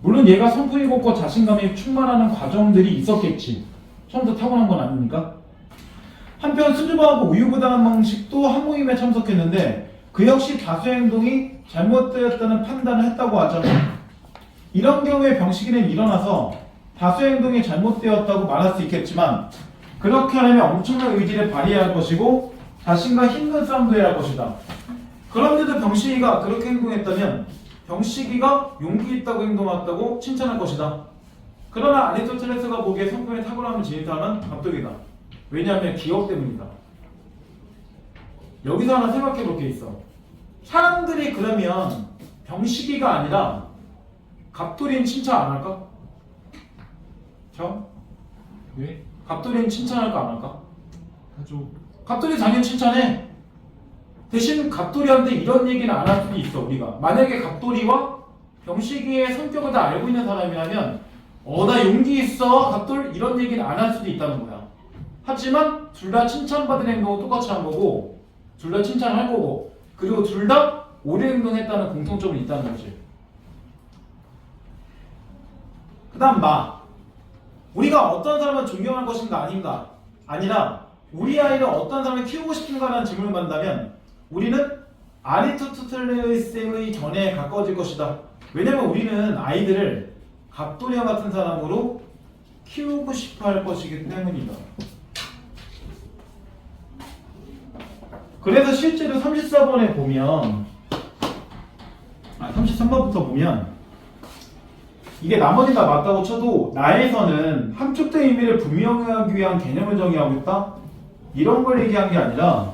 물론 얘가 성품이 곱고 자신감에 충만하는 과정들이 있었겠지. 처음부터 타고난 건 아닙니까? 한편 수줍어하고 우유부단한 방식도 항모임에 참석했는데 그 역시 다수의 행동이 잘못되었다는 판단을 했다고 하죠. 이런 경우에 병식이는 일어나서 다수의 행동이 잘못되었다고 말할 수 있겠지만 그렇게 하려면 엄청난 의지를 발휘해야 할 것이고 자신과 힘든 싸움도 해야 할 것이다. 그런데도 병식이가 그렇게 행동했다면 병식이가 용기 있다고 행동했다고 칭찬할 것이다. 그러나 아리스토텔레스가 보기에 성품의 탁월함을 지니다는 감독이다. 왜냐하면 기억 때문이다. 여기서 하나 생각해 볼 게 있어. 사람들이 그러면 병식이가 아니라 갑돌이는 칭찬 안 할까? 저? 왜? 갑돌이는 칭찬할까 안 할까? 하죠. 갑돌이 당연히 칭찬해. 대신 갑돌이한테 이런 얘기는 안 할 수도 있어. 우리가 만약에 갑돌이와 병식이의 성격을 다 알고 있는 사람이라면 나 용기 있어 갑돌 이런 얘기는 안 할 수도 있다는 거야. 하지만 둘 다 칭찬받은 행동을 똑같이 한 거고 둘 다 칭찬할 거고 그리고 둘 다 옳은 행동했다는 공통점이 있다는 거지. 그 다음 우리가 어떤 사람을 존경할 것인가 아닌가 아니라 우리 아이를 어떤 사람을 키우고 싶은가라는 질문을 받는다면 우리는 아리스토텔레스의 견해에 가까워질 것이다. 왜냐면 우리는 아이들을 갑돌이와 같은 사람으로 키우고 싶어 할 것이기 때문이다. 그래서 실제로 34번에 보면 33번부터 보면 이게 나머지 다 맞다고 쳐도 나에서는 함축된 의미를 분명하기 위한 개념을 정의하고 있다? 이런 걸 얘기한 게 아니라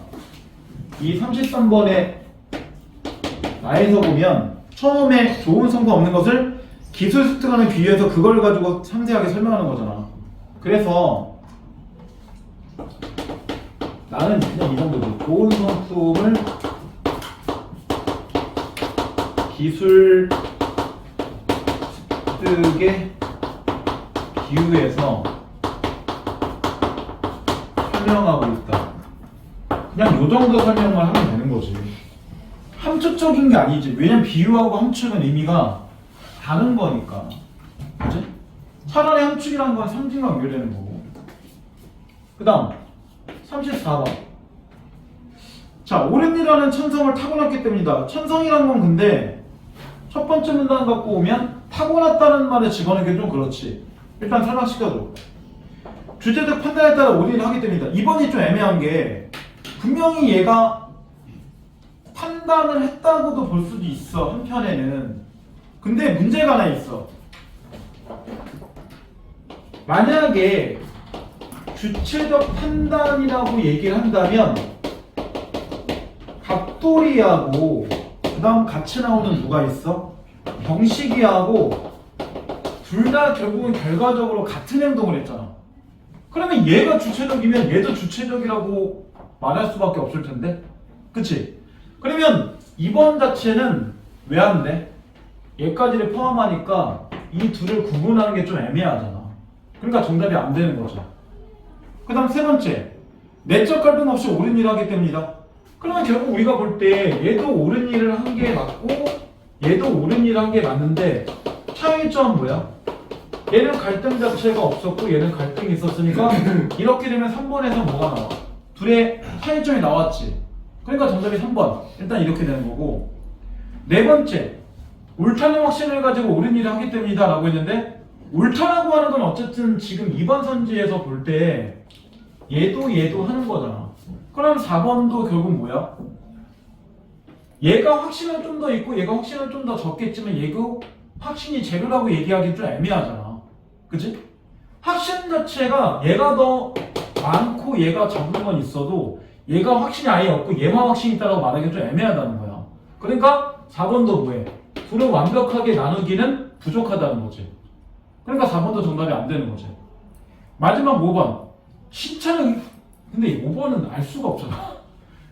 이 33번에 나에서 보면 처음에 좋은 성과 없는 것을 기술 습득하는 비유해서 그걸 가지고 상세하게 설명하는 거잖아. 그래서 나는 그냥 이 정도지. 좋은 성품을 기술 습득에 비유해서 설명하고 있다. 그냥 요 정도 설명만 하면 되는 거지. 함축적인 게 아니지. 왜냐면 비유하고 함축은 의미가 다른 거니까. 그치? 차라리 함축이라는 건 상징과 연결되는 거고. 그 다음 34번. 자, 옳은이라는 천성을 타고났기 때문이다. 천성이라는 건 근데 첫 번째 문단 갖고 오면 타고났다는 말을 집어넣는 게 좀 그렇지. 일단 설명시켜줘. 주제적 판단에 따라 옳은이를 하기 때문이다. 이번이 좀 애매한 게 분명히 얘가 판단을 했다고도 볼 수도 있어. 한편에는. 근데 문제가 하나 있어. 만약에 주체적 판단이라고 얘기를 한다면 갑돌이하고 그 다음 같이 나오는 누가 있어? 병식이하고 둘 다 결국은 결과적으로 같은 행동을 했잖아. 그러면 얘가 주체적이면 얘도 주체적이라고 말할 수밖에 없을 텐데, 그치? 그러면 2번 자체는 왜 안 돼? 얘까지를 포함하니까 이 둘을 구분하는 게 좀 애매하잖아. 그러니까 정답이 안 되는 거죠. 그 다음 세 번째, 내적 갈등 없이 옳은 일을 하기 때문이다. 그러면 결국 우리가 볼 때 얘도 옳은 일을 한 게 맞고 얘도 옳은 일을 한 게 맞는데 차이점은 뭐야? 얘는 갈등 자체가 없었고 얘는 갈등이 있었으니까 이렇게 되면 3번에서 뭐가 나와? 둘의 차이점이 나왔지. 그러니까 정답이 3번. 일단 이렇게 되는 거고, 네 번째, 옳다는 확신을 가지고 옳은 일을 하기 때문이다 라고 했는데 옳다라고 하는 건 어쨌든 지금 2번 선지에서 볼 때 얘도 하는 거잖아. 그럼 4번도 결국 뭐야? 얘가 확신은 좀 더 있고 얘가 확신은 좀 더 적겠지만 얘도 확신이 제로라고 얘기하기 좀 애매하잖아. 그치? 확신 자체가 얘가 더 많고 얘가 적은 건 있어도 얘가 확신이 아예 없고 얘만 확신이 있다고 말하기 좀 애매하다는 거야. 그러니까 4번도 뭐해? 둘을 완벽하게 나누기는 부족하다는 거지. 그러니까 4번도 정답이 안 되는 거지. 마지막 5번. 칭찬은, 근데 5번은 알 수가 없잖아.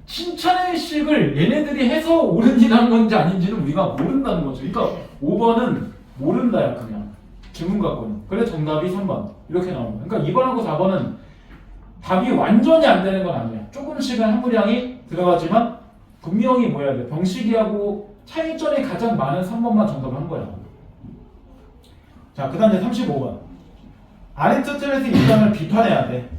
칭찬의 식을 얘네들이 해서 옳은 일 한 건지 아닌지는 우리가 모른다는 거지. 그러니까 5번은 모른다야, 그냥. 질문 갖고는. 그래 정답이 3번. 이렇게 나오는 거야. 그러니까 2번하고 4번은 답이 완전히 안 되는 건 아니야. 조금씩은 함유량이 들어가지만 분명히 뭐야 돼? 병식이하고 차이점이 가장 많은 3번만 정답을 한 거야. 자, 그 다음에 35번. 아리스토텔레스의 입장을 비판해야 돼.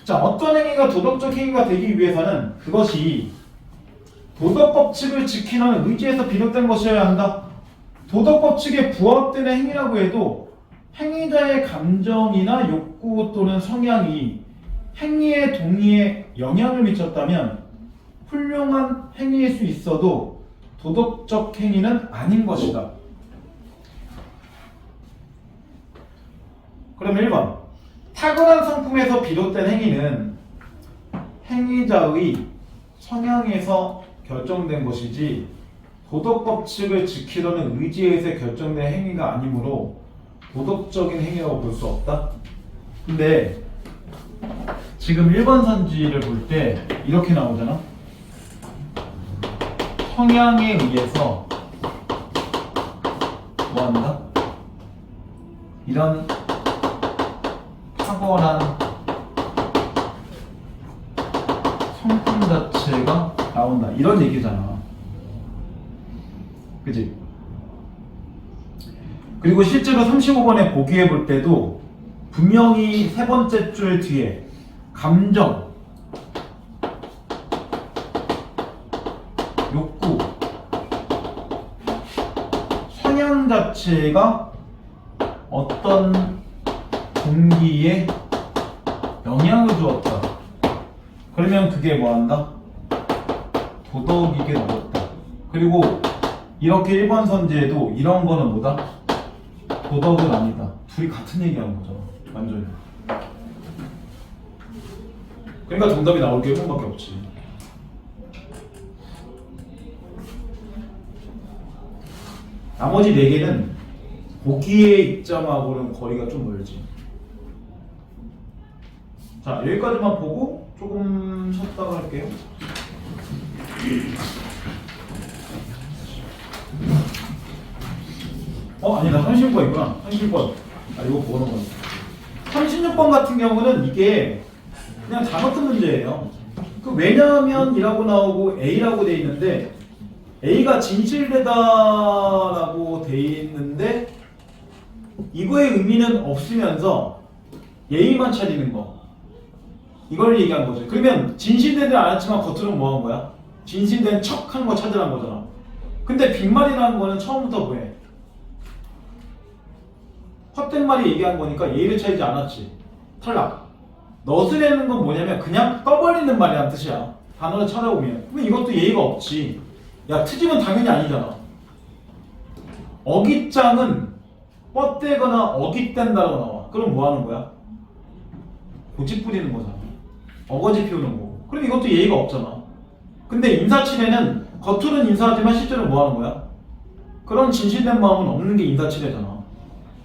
자, 어떤 행위가 도덕적 행위가 되기 위해서는 그것이 도덕 법칙을 지키는 의지에서 비롯된 것이어야 한다. 도덕 법칙에 부합되는 행위라고 해도 행위자의 감정이나 욕구 또는 성향이 행위의 동의에 영향을 미쳤다면 훌륭한 행위일 수 있어도 도덕적 행위는 아닌 것이다. 그럼 1번. 탁월한 성품에서 비롯된 행위는 행위자의 성향에서 결정된 것이지 도덕 법칙을 지키려는 의지에서 결정된 행위가 아니므로 도덕적인 행위라고 볼 수 없다. 근데 지금 1번 선지를 볼 때 이렇게 나오잖아. 성향에 의해서 뭐한다? 이런 탁월한 성품 자체가 나온다. 이런 얘기잖아. 그치? 그리고 실제로 35번에 보기해 볼 때도 분명히 세 번째 줄 뒤에 감정, 욕구, 성향 자체가 어떤 동기에 영향을 주었다. 그러면 그게 뭐한다? 도덕이게 나왔다. 그리고 이렇게 1번 선지에도 이런 거는 뭐다? 도덕은 아니다. 둘이 같은 얘기하는 거잖아. 완전히. 그러니까 정답이 나올 게 1번밖에 없지. 나머지 4개는 보기의 입장하고는 거리가 좀 멀지. 자, 여기까지만 보고 조금 쉬었다가 할게요. 아니다. 36번이구나. 36번. 이거 보는 거네. 36번 같은 경우는 이게 그냥 단어 뜬 문제예요. 왜냐면이라고 나오고 A라고 돼 있는데 A가 진실되다라고 돼 있는데 이거의 의미는 없으면서 예의만 차리는 거. 이걸 얘기한 거죠. 그러면 진실되지 않았지만 겉으로는 뭐 한 거야? 진실된 척 한 거 찾으란 거잖아. 근데 빈말이라는 거는 처음부터 뭐해? 헛된 말이 얘기한 거니까 예의를 차리지 않았지. 탈락. 너스레는 건 뭐냐면 그냥 떠벌리는 말이란 뜻이야. 단어를 찾아보면. 그럼 이것도 예의가 없지. 야, 트집은 당연히 아니잖아. 어깃장은 뻗대거나 어깃댄다고 나와. 그럼 뭐 하는 거야? 고집 부리는 거잖아. 어거지 피우는 거고. 그럼 이것도 예의가 없잖아. 근데 인사치레는 겉으로는 인사하지만 실제로 뭐 하는 거야? 그런 진실된 마음은 없는 게 인사치레잖아.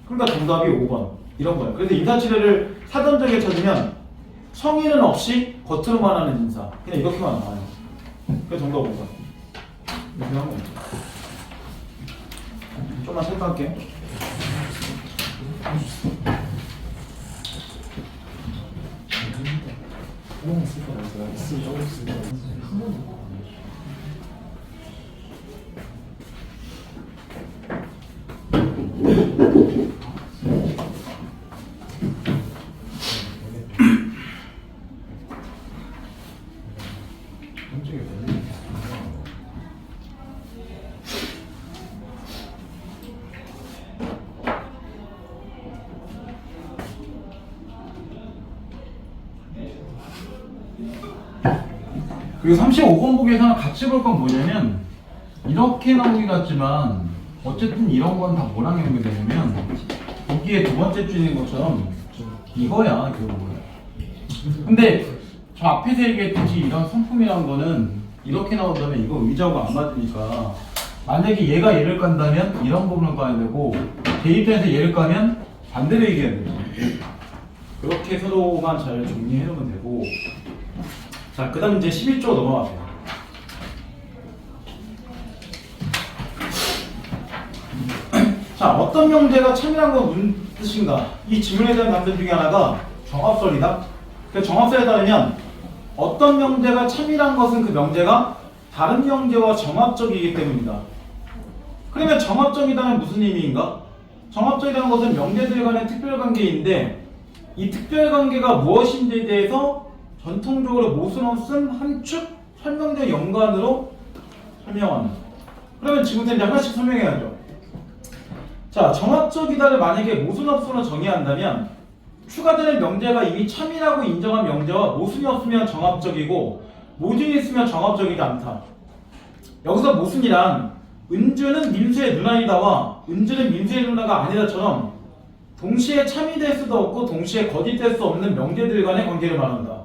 그러니까 정답이 5번. 이런 거야. 그래서 인사치레를 사전적에 찾으면 성의는 없이 겉으로만 하는 인사. 그냥 이렇게만 나와요. 그래서 정답 5번. 이렇게 하면 돼. 좀만 체크할게. 그리고 35번 보기에서는 같이 볼 건 뭐냐면 이렇게 나오긴 같지만 어쨌든 이런 건 다 뭐랑 연결되냐면 보기에 두 번째 줄인 것처럼 이거야 결국은. 근데 저 앞에서 얘기했듯이 이런 성품이란 거는 이렇게 나온다면 이거 의자하고 안 맞으니까 만약에 얘가 얘를 깐다면 이런 부분을 까야 되고 제 입장에서 얘를 까면 반대로 얘기해야 돼요. 그렇게 서로만 잘 정리해 놓으면 되고. 자, 그 다음 이제 11조 넘어가세요. 자, 어떤 명제가 참이란 건 무슨 뜻인가? 이 질문에 대한 답변 중에 하나가 정합설이다. 그 정합설에 따르면 어떤 명제가 참이란 것은 그 명제가 다른 명제와 정합적이기 때문이다. 그러면 정합적이다는 무슨 의미인가? 정합적이라는 것은 명제들 간의 특별관계인데 이 특별관계가 무엇인지에 대해서 전통적으로 모순어 쓴 함축 설명적 연관으로 설명하는. 그러면 지금부터 이제 하나씩 설명해야죠. 자, 정합적이다를 만약에 모순 없음으로 정의한다면 추가되는 명제가 이미 참이라고 인정한 명제와 모순이 없으면 정합적이고 모순이 있으면 정합적이지 않다. 여기서 모순이란 은주는 민수의 누나이다와 은주는 민수의 누나가 아니다처럼 동시에 참이 될 수도 없고 동시에 거짓 될 수 없는 명제들 간의 관계를 말한다.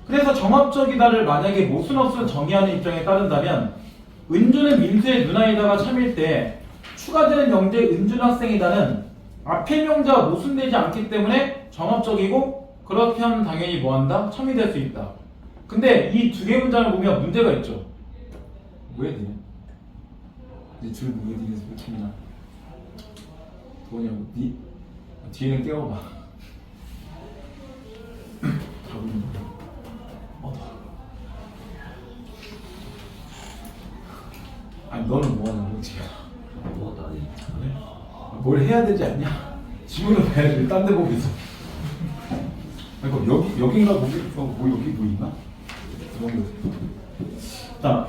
그래서 정합적이다를 만약에 모순 없음을 정의하는 입장에 따른다면 은주는 민수의 누나이다가 참일 때 추가되는 명제 은준 학생이다는 앞의 명제와 모순되지 않기 때문에 정합적이고 그렇게 하면 당연히 뭐한다? 참이 될 수 있다. 근데 이 두 개 문장을 보면 문제가 있죠. 왜 되냐? 이제 줄 무게 뒤에서 왜 참이나? 뭐냐고? 뒤에는 깨워봐. 아니 너는 뭐하냐고 지금. 뭐다 이 뭘 해야 되지 않냐? 지문을 봐야지. 딴 데 보고 있어. 그러니까 여기인가 보기? 뭐 여기 뭐 있나? 자,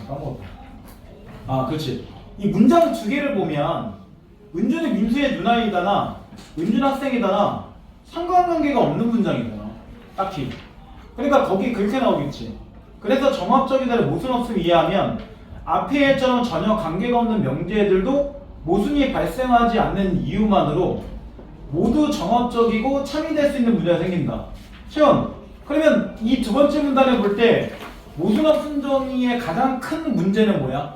까먹었다. 아, 그렇지. 이 문장 두 개를 보면 은준이 민수의 누나이다나 은준 학생이다나 상관관계가 없는 문장이잖아. 딱히. 그러니까 거기 그렇게 나오겠지. 그래서 정합적이다를 모순 없음 이해하면 앞에 했처럼 전혀 관계가 없는 명제들도 모순이 발생하지 않는 이유만으로 모두 정합적이고 참이 될 수 있는 문제가 생긴다. 시원. 그러면 이 두 번째 문단을 볼 때 모순 없음 정의의 가장 큰 문제는 뭐야?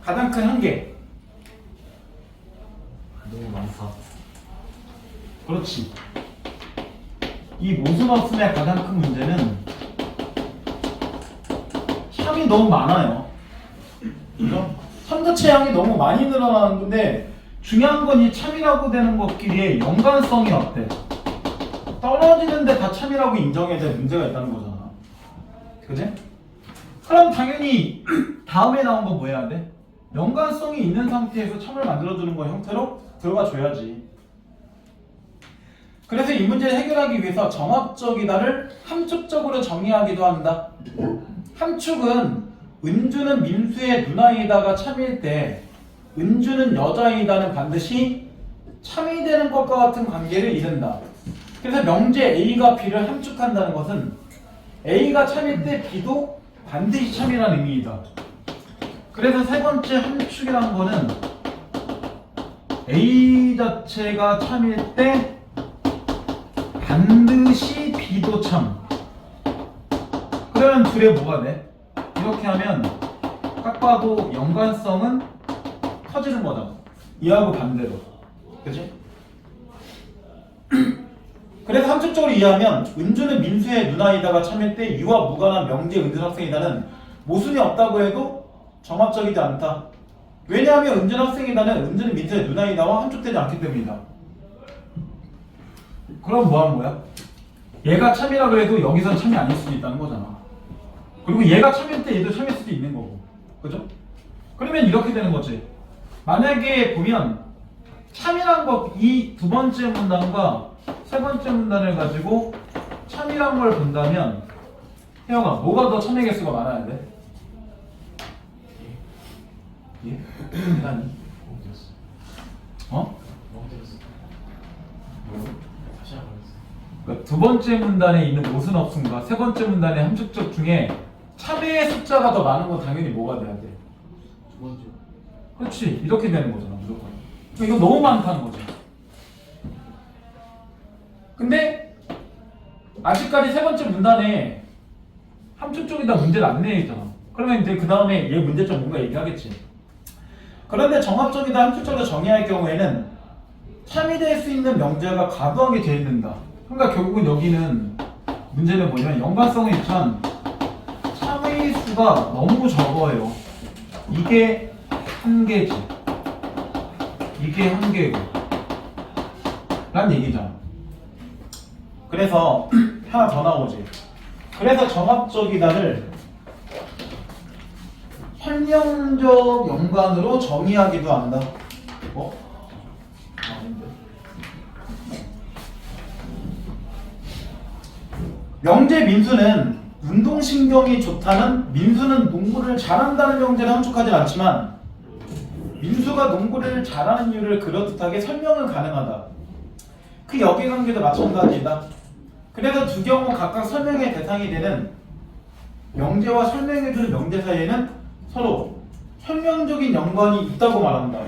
가장 큰 한계. 너무 많다. 그렇지. 이 모순 없음의 가장 큰 문제는 참이 너무 많아요. 그죠? 선자체 양이 너무 많이 늘어나는데 중요한 건 이 참이라고 되는 것끼리의 연관성이 어때? 떨어지는데 다 참이라고 인정해야 될 문제가 있다는 거잖아. 그지? 그럼 당연히 다음에 나온 건 뭐 해야 돼? 연관성이 있는 상태에서 참을 만들어주는 거 형태로 들어가줘야지. 그래서 이 문제를 해결하기 위해서 정합적이다를 함축적으로 정의하기도 한다. 함축은 은주는 민수의 누나이다가 참일 때 은주는 여자이다는 반드시 참이 되는 것과 같은 관계를 이른다. 그래서 명제 A가 B를 함축한다는 것은 A가 참일 때 B도 반드시 참이라는 의미이다. 그래서 세 번째 함축이라는 거는 A 자체가 참일 때 반드시 B도 참. 그러면 둘에 뭐가 돼? 이렇게 하면 딱 봐도 연관성은 터지는 거다. 이하고 반대로. 그치? 그래서 함축적으로 이해하면 은주는 민수의 누나이다가 참일 때 이와 무관한 명제 은준 학생이다는 모순이 없다고 해도 정합적이지 않다. 왜냐하면 은준 학생이다는 은주는 민수의 누나이다와 함축되지 않기 때문이다. 그럼 뭐 하는 거야? 얘가 참이라 그래도 여기선 참이 아닐 수도 있다는 거잖아. 그리고 얘가 참일 때 얘도 참일 수도 있는 거고. 그죠? 그러면 이렇게 되는 거지. 만약에 보면 참이란 것, 이 두 번째 문단과 세 번째 문단을 가지고 참이란 걸 본다면 혜영아, 뭐가 더 참의 개수가 많아야 돼? 예? 대단히? 어? 다시 한번 했어. 그러니까 두 번째 문단에 있는 모순 없음과 세 번째 문단의 함축적 중에 참의 숫자가 더 많은 건 당연히 뭐가 돼야 돼? 두 번째. 그렇지, 이렇게 되는 거잖아 무조건. 그러니까 이거 너무 많다는 거지. 근데 아직까지 세 번째 문단에 함축적이다 문제를 안 내잖아. 그러면 이제 그 다음에 얘 문제점 뭔가 얘기하겠지. 그런데 정합적이다 함축적으로 정의할 경우에는 참이 될 수 있는 명제가 과도하게 되어 있는다. 그러니까 결국은 여기는 문제는 뭐냐면 연관성의 입장 참의 수가 너무 적어요. 이게 한계지. 이게 한계고 라는 얘기잖아. 그래서 하나 더 나오지. 그래서 정합적이다를 설명적 연관으로 정의하기도 한다. 아닌데. 명제 민수는 운동신경이 좋다는, 민수는 농구를 잘한다는 명제를 함축하지 않지만 민수가 농구를 잘하는 이유를 그럴듯하게 설명은 가능하다. 그 역의관계도 마찬가지다. 그래서 두 경우 각각 설명의 대상이 되는 명제와 설명해주는 명제 사이에는 서로 설명적인 연관이 있다고 말한다.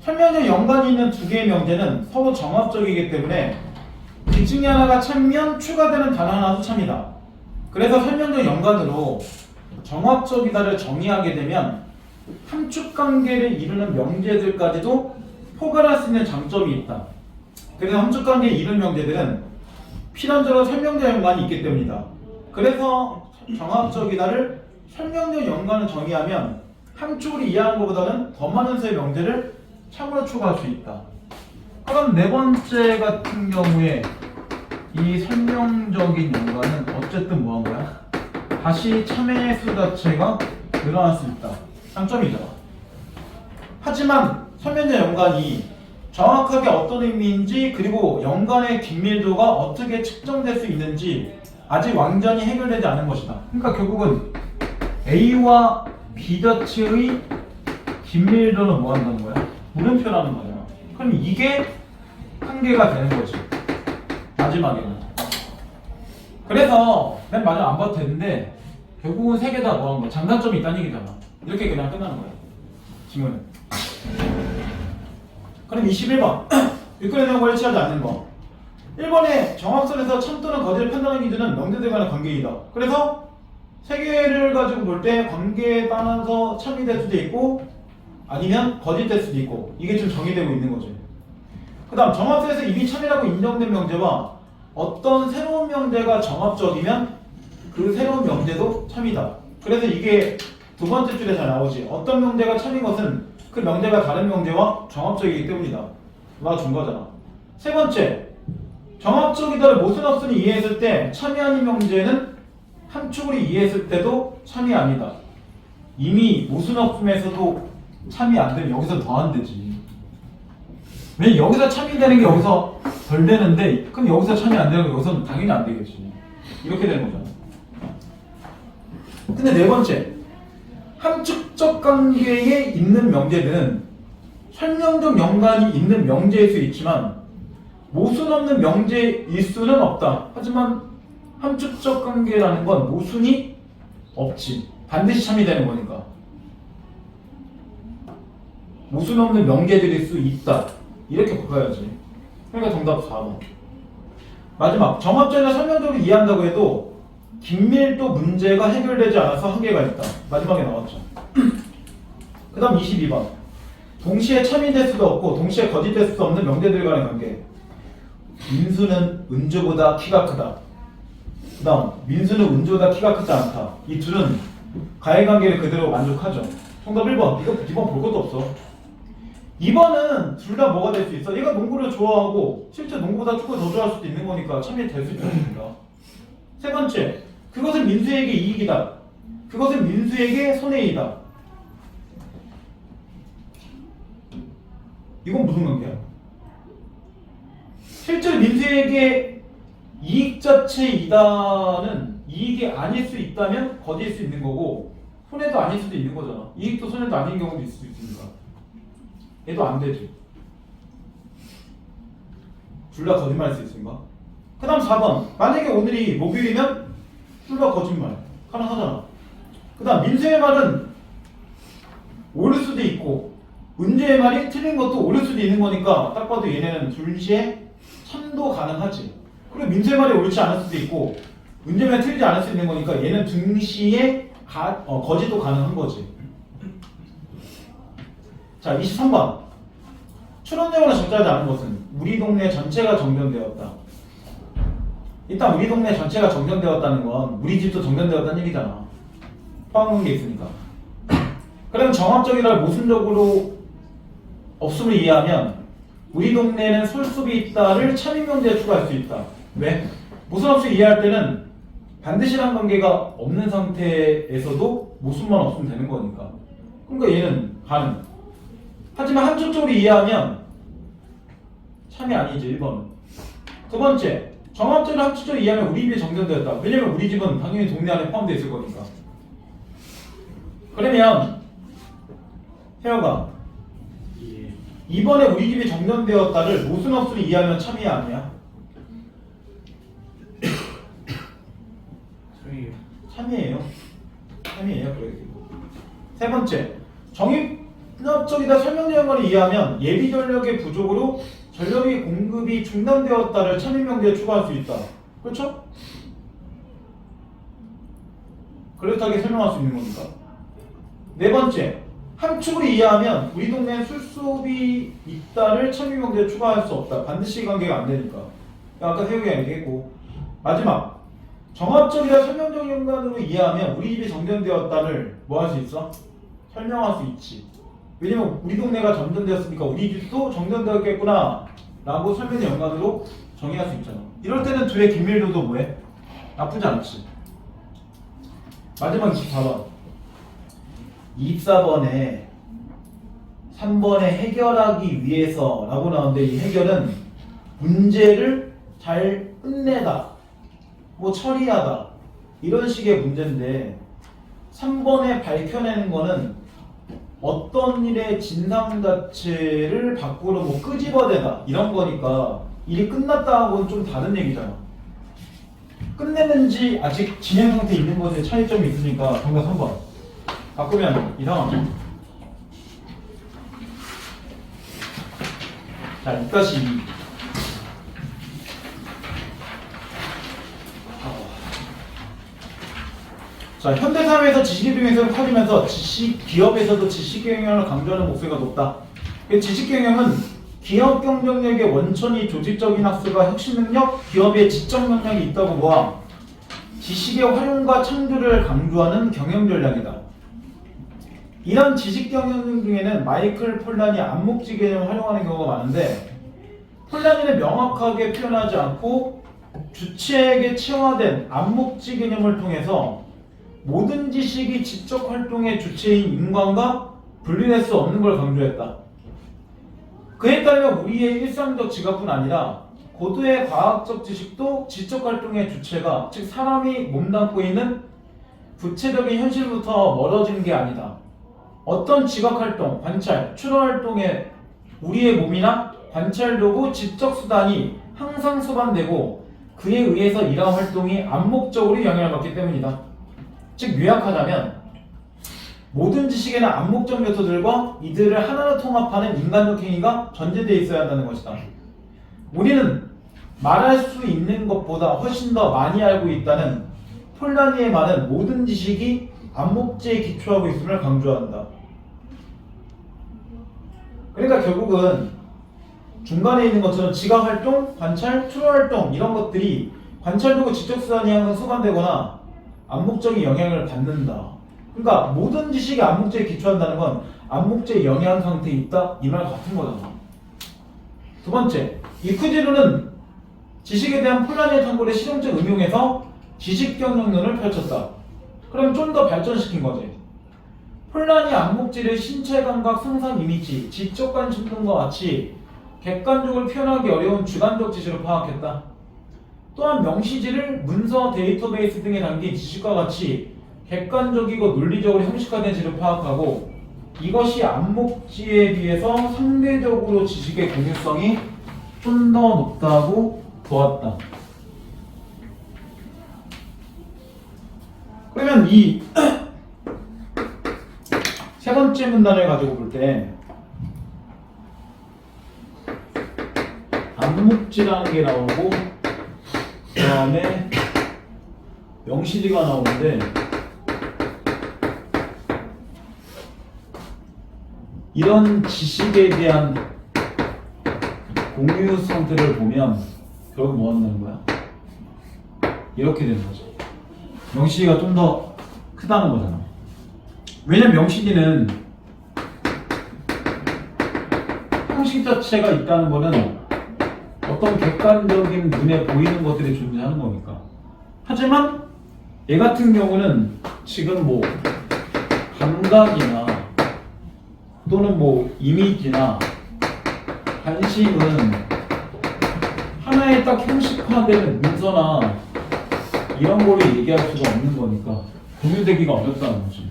설명적 연관이 있는 두 개의 명제는 서로 정합적이기 때문에 그 중에 하나가 참면 추가되는 단어 하나도 참이다. 그래서 설명적 연관으로 정합적이다를 정의하게 되면 함축관계를 이루는 명제들까지도 포괄할 수 있는 장점이 있다. 그래서 함축관계를 이루는 명제들은 필연적으로 설명적 연관이 있기 때문이다. 그래서 정합적이다를 설명적 연관을 정의하면 함축으로 이해하는 것보다는 더 많은 수의 명제를 참으로 추가할 수 있다. 그럼 네 번째 같은 경우에 이 설명적인 연관은 어쨌든 뭐한 거야? 다시 참의 수 자체가 늘어날 수 있다. 장점이잖아. 하지만 설명적 연관이 정확하게 어떤 의미인지 그리고 연관의 긴밀도가 어떻게 측정될 수 있는지 아직 완전히 해결되지 않은 것이다. 그러니까 결국은 A와 B 자체의 긴밀도는 뭐 한다는 거야? 물음표라는 거잖아. 그럼 이게 한계가 되는 거지. 마지막에는. 그래서 맨 마지막 안 봐도 되는데 결국은 세 개 다 뭐 한 거야? 장단점이 있다는 얘기잖아. 이렇게 그냥 끝나는 거야. 지문은. 그럼 21번. 육군의 내용과 일치하지 않는 거. 1번에 정합선에서 참 또는 거짓을 판단하는 기준은 명제들 간의 관계이다. 그래서 세 개를 가지고 볼 때 관계에 따라서 참이 될 수도 있고 아니면 거짓 될 수도 있고 이게 좀 정의되고 있는 거지. 그 다음 정합선에서 이미 참이라고 인정된 명제와 어떤 새로운 명제가 정합적이면 그 새로운 명제도 참이다. 그래서 이게 두 번째 줄에 잘 나오지. 어떤 명제가 참인 것은 그 명제가 다른 명제와 정합적이기 때문이다. 놔준 거잖아. 세 번째, 정합적이다를 모순 없으니 이해했을 때 참이 아닌 명제는 함축으로 이해했을 때도 참이 아니다. 이미 모순 없음에서도 참이 안 되면 여기서 더 안 되지. 왜 여기서 참이 되는 게 여기서 덜 되는데 그럼 여기서 참이 안 되는 게 여기서는 당연히 안 되겠지. 이렇게 되는 거잖아. 근데 네 번째, 함축적 관계에 있는 명제들은 설명적 연관이 있는 명제일 수 있지만 모순 없는 명제일 수는 없다. 하지만 함축적 관계라는 건 모순이 없지. 반드시 참이 되는 거니까. 모순 없는 명제들일 수 있다. 이렇게 바꿔야지. 그러니까 정답 4번. 마지막, 정합적이나 설명적으로 이해한다고 해도 긴밀도 문제가 해결되지 않아서 한계가 있다. 마지막에 나왔죠. 그 다음 22번. 동시에 참이 될 수도 없고 동시에 거짓 될 수도 없는 명제들 간의 관계. 민수는 은주보다 키가 크다. 그 다음 민수는 은주보다 키가 크지 않다. 이 둘은 가해관계를 그대로 만족하죠. 정답 1번. 이거 2번 볼 것도 없어. 2번은 둘 다 뭐가 될 수 있어? 얘가 농구를 좋아하고 실제 농구보다 축구를 더 좋아할 수도 있는 거니까 참이 될 수 있습니다. 세 번째, 그것은 민수에게 이익이다. 그것은 민수에게 손해이다. 이건 무슨 관계야? 실제로 민수에게 이익 자체이다는 이익이 아닐 수 있다면 거짓일 수 있는 거고 손해도 아닐 수도 있는 거잖아. 이익도 손해도 아닌 경우도 있을 수 있으니까 얘도 안 되지. 둘 다 거짓말일 수 있으니까. 그 다음 4번. 만약에 오늘이 목요일이면 둘 다 거짓말 가능하잖아. 그 다음 민수의 말은 옳을 수도 있고 은주의 말이 틀린 것도 옳을 수도 있는 거니까 딱 봐도 얘네는 둘시에 참도 가능하지. 그리고 민수의 말이 옳지 않을 수도 있고 은주의 말이 틀리지 않을 수 있는 거니까 얘는 등시에 거짓도 가능한 거지. 자, 23번. 추론되거나 적절하지 않은 것은 우리 동네 전체가 정전되었다. 일단 우리 동네 전체가 정전되었다는 건 우리 집도 정전되었다는 얘기잖아. 포함관계 있으니까. 그러면 정합적이라 모순적으로 없음을 이해하면 우리 동네에는 솔숲이 있다를 참인명제에 추가할 수 있다. 왜? 모순 없이 이해할 때는 반드시란 관계가 없는 상태에서도 모순만 없으면 되는 거니까. 그러니까 얘는 가능. 하지만 한쪽적으로 이해하면 참이 아니죠. 1번은. 두 번째, 정합적으로 한쪽적으로 이해하면 우리 집이 정전되었다. 왜냐면 우리 집은 당연히 동네 안에 포함되어 있을 거니까. 그러면 태혁아, 예. 이번에 우리 집이 정전되었다를 모순 없으로 이해하면 참이야 아니야? 저희 참이에요. 참이에요. 그래. 세 번째, 정입적이다 설명되는 이해하면 예비 전력의 부족으로 전력의 공급이 중단되었다를 참인명제에 추가할 수 있다. 그렇죠? 그렇다게 설명할 수 있는 거니까. 네 번째, 함축으로 이해하면 우리 동네에 술수업이 있다를 참인명제에 추가할 수 없다. 반드시 관계가 안 되니까. 아까 세우기가 얘기했고. 마지막, 정합적이다 설명적 연관으로 이해하면 우리 집이 정전되었다를 뭐 할 수 있어? 설명할 수 있지. 왜냐면 우리 동네가 정전되었으니까 우리 집도 정전되었겠구나 라고 설명의 연관으로 정의할 수 있잖아. 이럴 때는 둘의 긴밀도도 뭐해? 나쁘지 않지. 마지막 24번. 24번에 3번에 해결하기 위해서 라고 나오는데 이 해결은 문제를 잘 끝내다, 뭐 처리하다 이런 식의 문제인데 3번에 밝혀내는 거는 어떤 일의 진상 자체를 밖으로 뭐 끄집어내다 이런 거니까 일이 끝났다하고는 좀 다른 얘기잖아. 끝냈는지 아직 진행 상태에 있는 것에 차이점이 있으니까 정답 3번 바꾸면 이상합니다. 자, 2-2. 자, 현대사회에서 지식의 비중이 커지면서 기업에서도 지식 경영을 강조하는 목소리가 높다. 지식 경영은 기업 경쟁력의 원천이 조직적인 학습과 혁신 능력, 기업의 지적 역량이 있다고 보아 지식의 활용과 창조를 강조하는 경영 전략이다. 이런 지식 경영 중에는 마이클 폴란이 암묵지 개념을 활용하는 경우가 많은데 폴란이는 명확하게 표현하지 않고 주체에게 체화된 암묵지 개념을 통해서 모든 지식이 지적 활동의 주체인 인간과 분리될 수 없는 걸 강조했다. 그에 따르면 우리의 일상적 지각뿐 아니라 고도의 과학적 지식도 지적 활동의 주체가, 즉 사람이 몸담고 있는 구체적인 현실부터 멀어진 게 아니다. 어떤 지각 활동, 관찰, 추론 활동에 우리의 몸이나 관찰도구, 지적 수단이 항상 수반되고 그에 의해서 이러한 활동이 암묵적으로 영향을 받기 때문이다. 즉 요약하자면 모든 지식에는 암묵적 메토드들과 이들을 하나로 통합하는 인간적 행위가 전제되어 있어야 한다는 것이다. 우리는 말할 수 있는 것보다 훨씬 더 많이 알고 있다는 폴란이의 말은 모든 지식이 암묵지에 기초하고 있음을 강조한다. 그러니까 결국은 중간에 있는 것처럼 지각활동, 관찰, 추론활동 이런 것들이 관찰도구 지적수단이 항상 수반되거나 암묵적인 영향을 받는다. 그러니까 모든 지식이 암묵제에 기초한다는 건 암묵제의 영향 상태에 있다 이 말 같은 거잖아. 두 번째, 이쿠지르는 지식에 대한 폴란의 탐구를 실용적 응용해서 지식 경영론을 펼쳤다. 그럼 좀 더 발전시킨 거지. 폴란이 암묵지를 신체 감각, 상상 이미지, 지적 관심 등과 같이 객관적으로 표현하기 어려운 주관적 지식을 파악했다. 또한 명시지를 문서, 데이터베이스 등에 담긴 지식과 같이 객관적이고 논리적으로 형식화된 지식을 파악하고 이것이 암묵지에 비해서 상대적으로 지식의 공유성이 좀 더 높다고 보았다. 그러면 이 세 번째 문단을 가지고 볼 때 암묵지라는 게 나오고 그 다음에 명시지가 나오는데 이런 지식에 대한 공유성들을 보면 결국 뭐 한다는 거야? 이렇게 되는 거죠. 명시지가 좀 더 크다는 거잖아. 왜냐면 명시지는 형식 자체가 있다는 거는 어떤 객관적인 눈에 보이는 것들이 존재하는 거니까. 하지만 얘 같은 경우는 지금 뭐 감각이나 또는 뭐 이미지나 관심은 하나의 딱 형식화되는 문서나 이런 거를 얘기할 수가 없는 거니까 공유되기가 어렵다는 거지.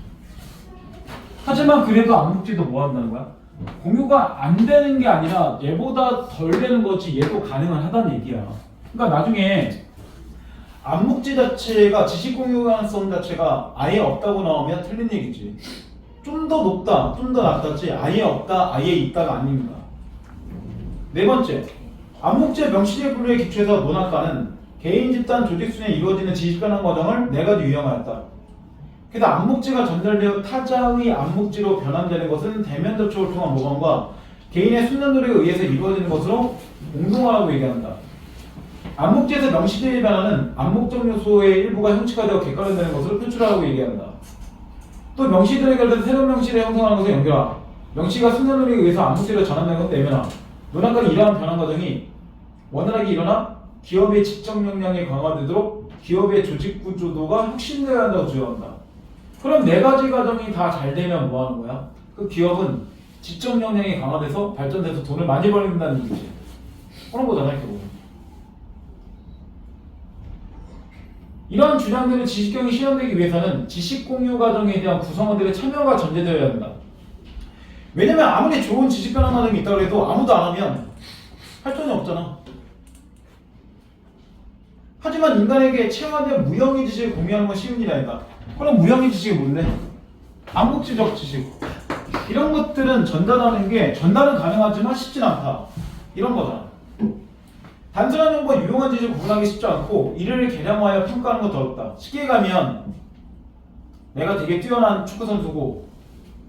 하지만 그래도 암묵지도 뭐 한다는 거야? 공유가 안 되는 게 아니라 얘보다 덜 되는 거지 얘도 가능은 하다는 얘기야. 그러니까 나중에 암묵지 자체가 지식 공유 가능성 자체가 아예 없다고 나오면 틀린 얘기지. 좀 더 높다, 좀 더 낮다지 아예 없다, 아예 있다가 아닙니다. 네 번째, 암묵지의 명시적 분류에 기초해서 논학과는 개인 집단 조직 순에 이루어지는 지식 변환 과정을 네 가지 유형하였다. 그래서 암묵지가 전달되어 타자의 암묵지로 변환되는 것은 대면 접촉을 통한 모방과 개인의 숙련 노력에 의해서 이루어지는 것으로 공동화라고 얘기한다. 암묵지에서 명시적인 변화는 암묵적 요소의 일부가 형식화되어 객관화되는 것으로 표출하라고 얘기한다. 또 명시들에 관련된 새로운 명시를 형성하는 것을 연결하. 명시가 숙련 노력에 의해서 암묵지로 전환되는 것을 내면하. 논학과는 이러한 변환 과정이 원활하게 일어나 기업의 지적 역량이 강화되도록 기업의 조직 구조도가 혁신되어야 한다고 주장한다. 그럼 네 가지 과정이 다 잘 되면 뭐 하는 거야? 그 기업은 지적 역량이 강화돼서 발전돼서 돈을 많이 벌린다는 얘기지. 그런 거잖아, 이렇게 보면. 이러한 주장들은 지식경이 실현되기 위해서는 지식 공유 과정에 대한 구성원들의 참여가 전제되어야 한다. 왜냐면 아무리 좋은 지식 변환 과정이 있다고 해도 아무도 안 하면 발전이 없잖아. 하지만 인간에게 체화된 무형의 지식을 공유하는 건 쉬운 일이 아니다. 그럼 무형의 지식이 뭔데? 암묵지적 지식. 이런 것들은 전달하는 게 전달은 가능하지만 쉽진 않다. 이런 거잖아. 단순한 정보와 유용한 지식을 구분하기 쉽지 않고 이를 개량화하여 평가하는 것도 어렵다. 쉽게 가면 내가 되게 뛰어난 축구 선수고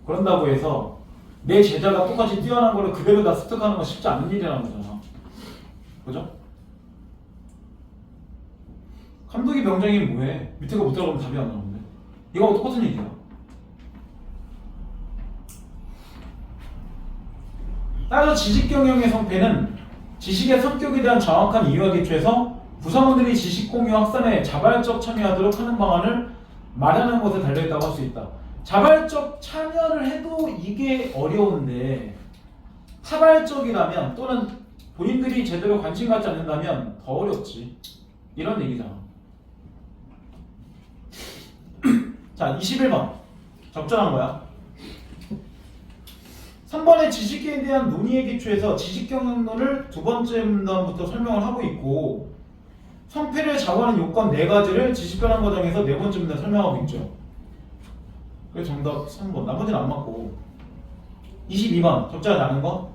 그런다고 해서 내 제자가 똑같이 뛰어난 거를 그대로 다 습득하는 건 쉽지 않은 일이라는 거잖아. 그죠? 감독이 명장이면 뭐해? 밑에 거 못 들어가면 답이 안 나오는데. 이거 똑같은 얘기야. 따라서 지식 경영의 성패는 지식의 성격에 대한 정확한 이유와 기초해서 구성원들이 지식 공유 확산에 자발적 참여하도록 하는 방안을 마련하는 것에 달려있다고 할 수 있다. 자발적 참여를 해도 이게 어려운데 차발적이라면 또는 본인들이 제대로 관심 갖지 않는다면 더 어렵지. 이런 얘기잖아. 자, 21번 적절한 거야. 3번의 지식에 대한 논의에 기초해서 지식경영론을 두 번째 문단부터 설명을 하고 있고 성패를 좌우하는 요건 4가지를 지식변환 과정에서 네 번째 문단 설명하고 있죠. 그래서 정답 3번. 나머지는 안 맞고. 22번 적절하지 않은 거.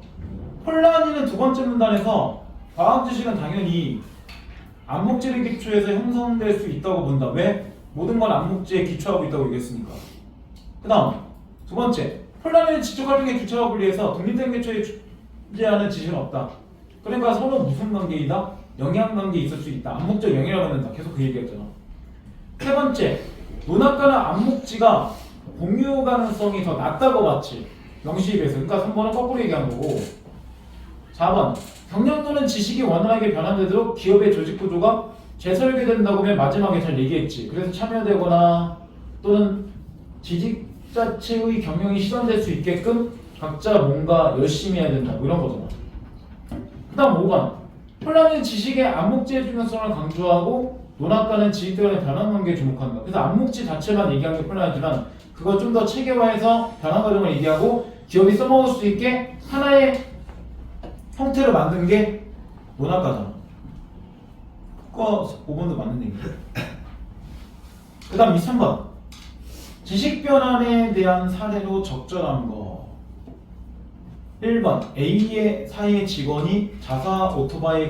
혼란이는 두 번째 문단에서 과학 지식은 당연히 암묵지를 기초해서 형성될 수 있다고 본다. 왜? 모든 건 암묵지에 기초하고 있다고 얘기했으니까. 그 다음 두 번째, 혼란의 지적 활동의 규칙과 분리해서 독립된 개초에 존재하는 지식은 없다. 그러니까 서로 무슨 관계이다? 영향관계 있을 수 있다. 암묵적 영향을 받는다. 계속 그 얘기했잖아. 세 번째, 논학과는 암묵지가 공유 가능성이 더 낮다고 봤지. 명시에 비해서. 그러니까 3번은 거꾸로 얘기한 거고. 4번, 경영론은 지식이 원활하게 변환되도록 기업의 조직 구조가 재설계된다고 하면 마지막에 잘 얘기했지. 그래서 참여되거나 또는 지식 자체의 경영이 실현될 수 있게끔 각자 뭔가 열심히 해야 된다. 뭐 이런 거잖아. 그 다음 5번. 혼란은 지식의 암묵지의 중요성을 강조하고 논학과는 지식들 간의 변환 관계에 주목한다. 그래서 암묵지 자체만 얘기한 게 혼란하지만 그거 좀 더 체계화해서 변환 과정을 얘기하고 기업이 써먹을 수 있게 하나의 형태를 만든 게 논학과잖아. 그거 5번도 맞는 얘기야. 그 다음 23번. 지식 변환에 대한 사례로 적절한 거. 1번. A의 사의 직원이 자사 오토바이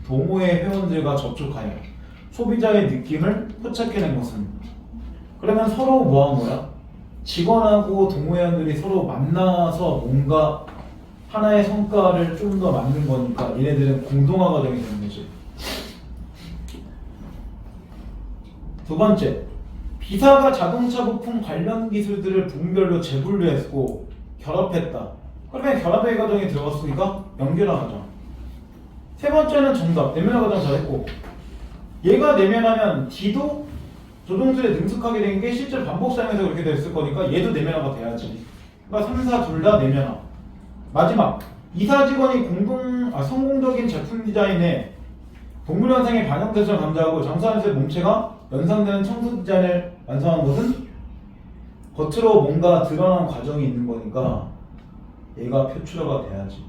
동호회 회원들과 접촉하여 소비자의 느낌을 포착해낸 것은. 그러면 서로 뭐 한 거야? 직원하고 동호회원들이 서로 만나서 뭔가 하나의 성과를 좀 더 만든 거니까 얘네들은 공동화 과정이 되는 거지. 두 번째, 비사가 자동차 부품 관련 기술들을 분별로 재분류했고 결합했다. 그러면 결합의 과정에 들어갔으니까 연결화 과정. 세 번째는 정답, 내면화 과정 잘했고 얘가 내면하면 D도 조종술에 능숙하게 된 게 실제 반복 사용해서 그렇게 됐을 거니까 얘도 내면화가 돼야지. 그러니까 3, 4 둘 다 내면화. 마지막 이사 직원이 성공적인 제품 디자인에 동물 현상의 반영돼서 감지하고 장수하는 몸체가 연상되는 청소 디자인을 완성한 것은 겉으로 뭔가 드러나는 과정이 있는 거니까 얘가 표출어가 돼야지.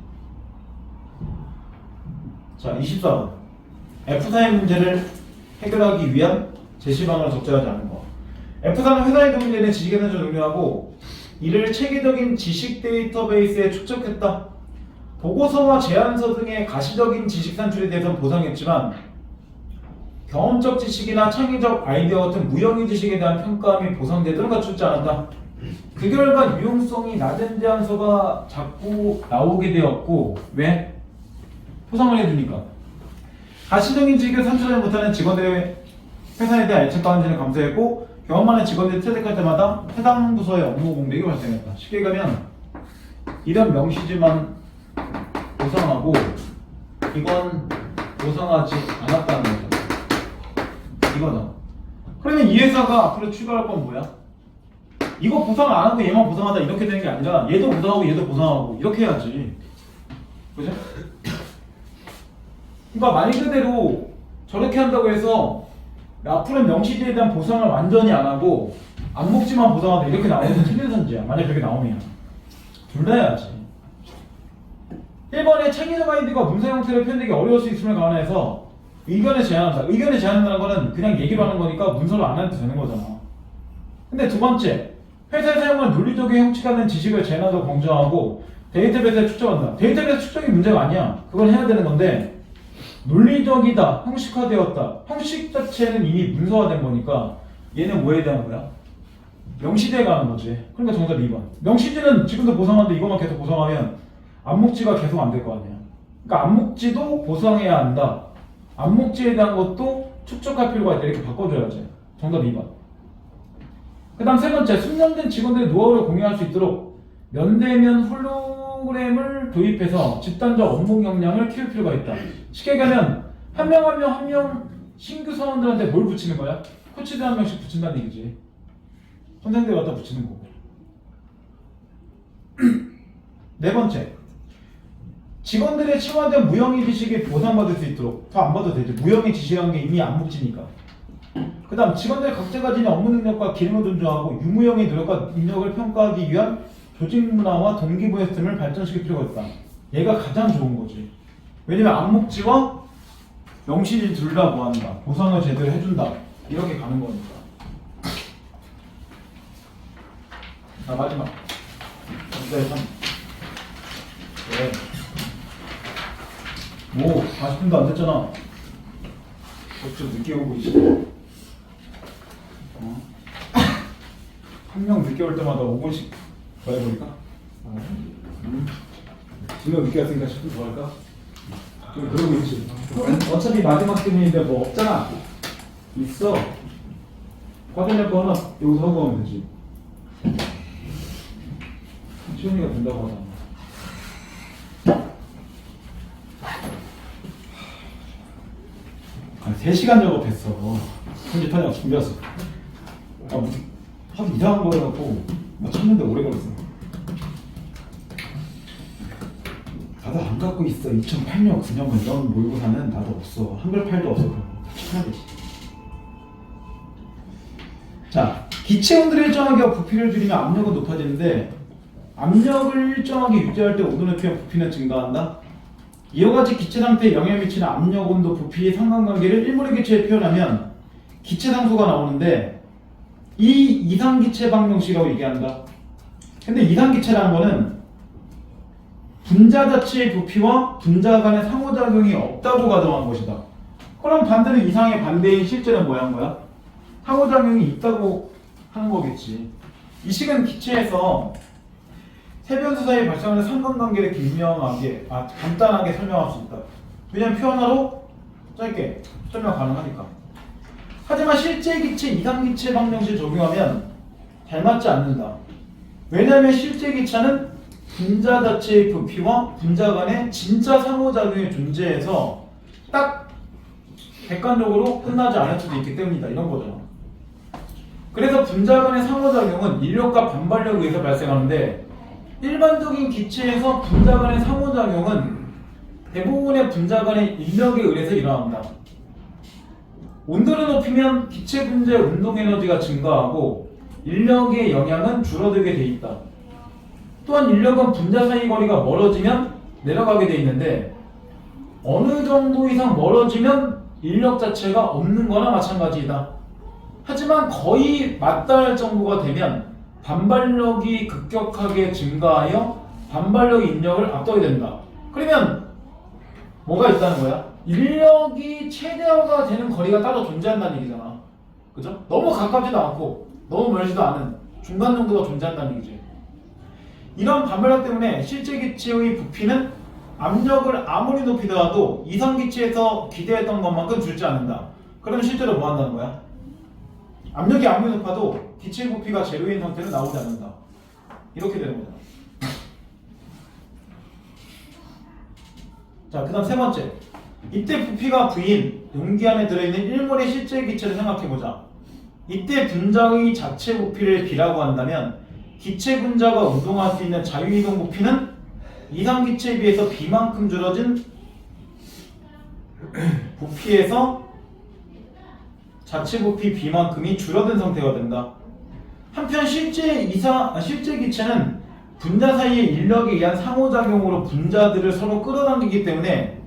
자, 24번. F4의 문제를 해결하기 위한 제시방을 적절하지 않은 거. F4는 회사의 도움이 되는 지식의 산출을 능력하고 이를 체계적인 지식 데이터베이스에 축적했다. 보고서와 제안서 등의 가시적인 지식 산출에 대해서는 보상했지만 경험적 지식이나 창의적 아이디어 같은 무형의 지식에 대한 평가함이 보상 제도를 갖추지 않았다. 그 결과 유용성이 낮은 제안서가 자꾸 나오게 되었고 왜? 포상을 해주니까. 가시적인 지식을 산출하지 못하는 직원들의 회사에 대한 애착 감지를 감소했고 경험 많은 직원들이 퇴직할 때마다 해당 부서의 업무 공백이 발생했다. 쉽게 가면 이런 명시지만 보상하고 이건 보상하지 않았다는 거죠. 이거다. 그러면 이 회사가 앞으로 추가할 건 뭐야? 이거 보상 안 하고 얘만 보상하다 이렇게 되는 게 아니라 얘도 보상하고 얘도 보상하고 이렇게 해야지. 그죠? 그러니까 말 그대로 저렇게 한다고 해서 앞으로 명시지에 대한 보상을 완전히 안 하고 안목지만 보상하다 이렇게 나오면 틀린 선지야. 만약 그렇게 나오면 둘 다 해야지. 1번에 창의적 아이디어가 문서 형태로 표현되기 어려울 수 있음을 감안해서 의견을 제안한다. 의견을 제안한다는 거는 그냥 얘기로 하는 거니까 문서로 안 해도 되는 거잖아. 근데 두 번째, 회사에 사용한 논리적인 형식이 된 지식을 제안하고 검증하고 데이터베이스에 축적한다. 데이터베이스 축적이 문제가 아니야. 그건 해야 되는 건데 논리적이다, 형식화되었다. 형식 자체는 이미 문서화된 거니까 얘는 뭐에 대한 거야? 명시대에 가는 거지. 그러니까 정답 2번. 명시지는 지금도 보상하는데 이것만 계속 보상하면 안목지가 계속 안 될 거 아니야. 그러니까 안목지도 보상해야 한다. 안목지에 대한 것도 축적할 필요가 있다. 이렇게 바꿔줘야지. 정답 2번. 그 다음 세 번째, 숙련된 직원들의 노하우를 공유할 수 있도록 면대면 홀로그램을 도입해서 집단적 업무 역량을 키울 필요가 있다. 쉽게 얘기하면 한 명 신규 사원들한테 뭘 붙이는 거야? 코치들 한 명씩 붙인다는 얘기지. 선생들 갖다 붙이는 거고. 네 번째, 직원들의 치환된 무형의 지식이 보상받을 수 있도록. 더 안 봐도 되지. 무형의 지식이라는 게 이미 안목지니까. 그 다음 직원들이 각자 가진 업무 능력과 기능을 존중하고 유무형의 노력과 능력을 평가하기 위한 조직 문화와 동기부여 시스템을 발전시킬 필요가 있다. 얘가 가장 좋은 거지. 왜냐면 안목지와 명시지 둘 다 뭐한다. 보상을 제대로 해준다. 이렇게 가는 거니까. 자, 마지막. 문제 3. 네. 뭐 40분도 안 됐잖아. 벌써 늦게 오고 있어. 한 명 늦게 올 때마다 5분씩 더 해버릴까? 2명 늦게 왔으니까 10분 더 할까? 좀 그러고 있지. 어차피 마지막 때문인데 뭐 없잖아. 있어. 과정할 거 하나 여기서 하고 하면 되지. 시원이가 된다고 하잖아. 한 3시간 작업했어. 편집하냐고 준비했어. 하도 이상한 거 해갖고 찾는데 오래 걸렸어. 나도 안 갖고 있어. 2008년, 9년 이런 모의고사는 나도 없어. 한글 파일도 없어. 그런 거 찾아야 되지. 자, 기체 온도를 일정하게 하고 부피를 줄이면 압력은 높아지는데 압력을 일정하게 유지할 때 온도를 높이면 부피는 증가한다. 이와 같이 기체 상태에 영향을 미치는 압력, 온도, 부피의 상관관계를 일몰의 기체에 표현하면 기체 상수가 나오는데 이 이상기체 방정식이라고 얘기한다. 근데 이상기체라는 거는 분자 자체의 부피와 분자 간의 상호작용이 없다고 가정한 것이다. 그럼 반대로 이상의 반대인 실제는 뭐야 한 거야? 상호작용이 있다고 하는 거겠지. 이 식은 기체에서 세 변수 사이에 발생하는 상관관계를 간단하게 설명할 수 있다. 왜냐면 표 하나로 짧게 설명 가능하니까. 하지만 실제 기체, 이상기체 방정식을 적용하면 닮았지 않는다. 왜냐면 실제 기체는 분자 자체의 부피와 분자 간의 진짜 상호작용이 존재해서 딱 객관적으로 끝나지 않을 수도 있기 때문이다. 이런 거잖아. 그래서 분자 간의 상호작용은 인력과 반발력에 의해서 발생하는데 일반적인 기체에서 분자 간의 상호작용은 대부분의 분자 간의 인력에 의해서 일어난다. 온도를 높이면 기체 분자의 운동 에너지가 증가하고 인력의 영향은 줄어들게 돼 있다. 또한 인력은 분자 사이 거리가 멀어지면 내려가게 돼 있는데 어느 정도 이상 멀어지면 인력 자체가 없는 거나 마찬가지이다. 하지만 거의 맞닿을 정도가 되면 반발력이 급격하게 증가하여 반발력 인력을 앞서게 된다. 그러면 뭐가 있다는 거야? 인력이 최대화가 되는 거리가 따로 존재한다는 얘기잖아. 그죠? 너무 가깝지도 않고 너무 멀지도 않은 중간 정도가 존재한다는 얘기지. 이런 반발력 때문에 실제 기체의 부피는 압력을 아무리 높이더라도 이상 기체에서 기대했던 것만큼 줄지 않는다. 그러면 실제로 뭐 한다는 거야? 압력이 아무리 높아도 기체 부피가 제로인 상태는 나오지 않는다. 이렇게 되는 거잖아. 자, 그 다음 세 번째. 이때 부피가 V인 용기 안에 들어있는 1몰의 실제 기체를 생각해보자. 이때 분자의 자체 부피를 B라고 한다면 기체 분자가 운동할 수 있는 자유이동 부피는 이상 기체에 비해서 B만큼 줄어진 부피에서 자체 부피 B만큼이 줄어든 상태가 된다. 한편 실제 기체는 분자 사이의 인력에 의한 상호작용으로 분자들을 서로 끌어당기기 때문에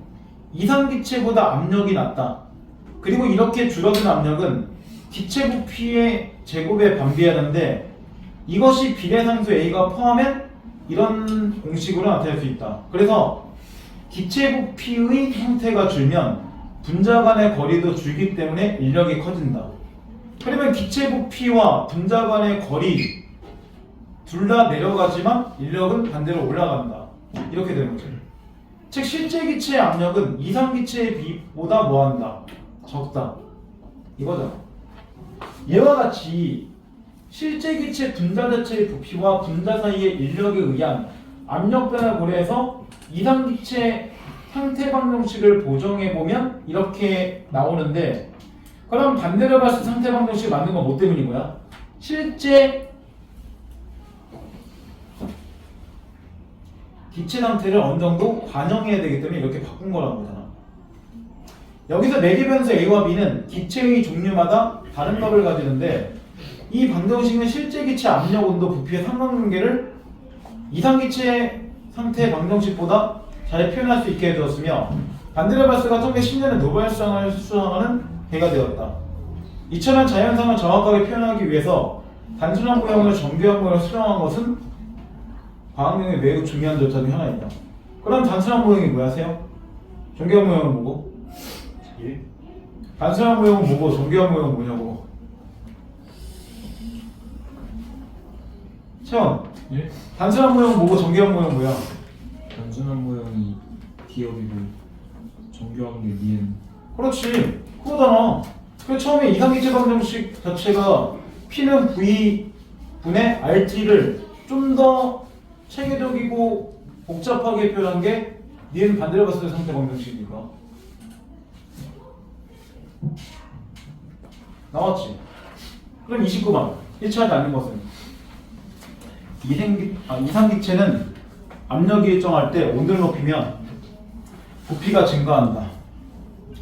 이상 기체보다 압력이 낮다. 그리고 이렇게 줄어든 압력은 기체 부피의 제곱에 반비하는데 이것이 비례상수 A가 포함한 이런 공식으로 나타낼 수 있다. 그래서 기체 부피의 형태가 줄면 분자 간의 거리도 줄기 때문에 인력이 커진다. 그러면 기체 부피와 분자 간의 거리 둘 다 내려가지만 인력은 반대로 올라간다. 이렇게 되는 거죠. 즉 실제 기체의 압력은 이상 기체의 비보다 뭐한다? 적다. 이거잖아. 이와 같이 실제 기체 분자 자체의 부피와 분자 사이의 인력에 의한 압력 변화를 고려해서 이상 기체 상태 방정식을 보정해 보면 이렇게 나오는데, 그럼 반대로 봤을 때 상태 방정식을 만든 건 뭐 때문인 거야? 실제 기체 상태를 어느 정도 반영해야 되기 때문에 이렇게 바꾼 거라는 거잖아. 여기서 매개 변수 A와 B는 기체의 종류마다 다른 값을 가지는데 이 방정식은 실제 기체 압력, 온도, 부피의 상관관계를 이상 기체 상태 방정식보다 잘 표현할 수 있게 해주었으며 반데르발스가 1910년에 노벨상을 수상하는 해가 되었다. 이처럼 자연상을 정확하게 표현하기 위해서 단순한 모형을 정교한 모형으로 수정한 것은 과학용에 매우 중요한 절차 중 하나입니다. 그럼 단순한 모형이 뭐야, 세요? 정교한 모형은 뭐고? 예? 단순한 모형은 뭐고 정교한 모형은 뭐냐고? 채원, 예? 단순한 모형은 뭐고 정교한 모형은 뭐야? 단순한 모형이 기억이고 정교한 게 니은. 그렇지, 그거잖아. 그 처음에 이상기체 방정식 자체가 P는 V 분의 RT를 좀 더 체계적이고 복잡하게 표현한 게 니은 반대로 봤을 때 상태 방정식이니까. 나왔지? 그럼 29번 일치하지 않는 것은 이상기체는 압력이 일정할 때 온도를 높이면 부피가 증가한다.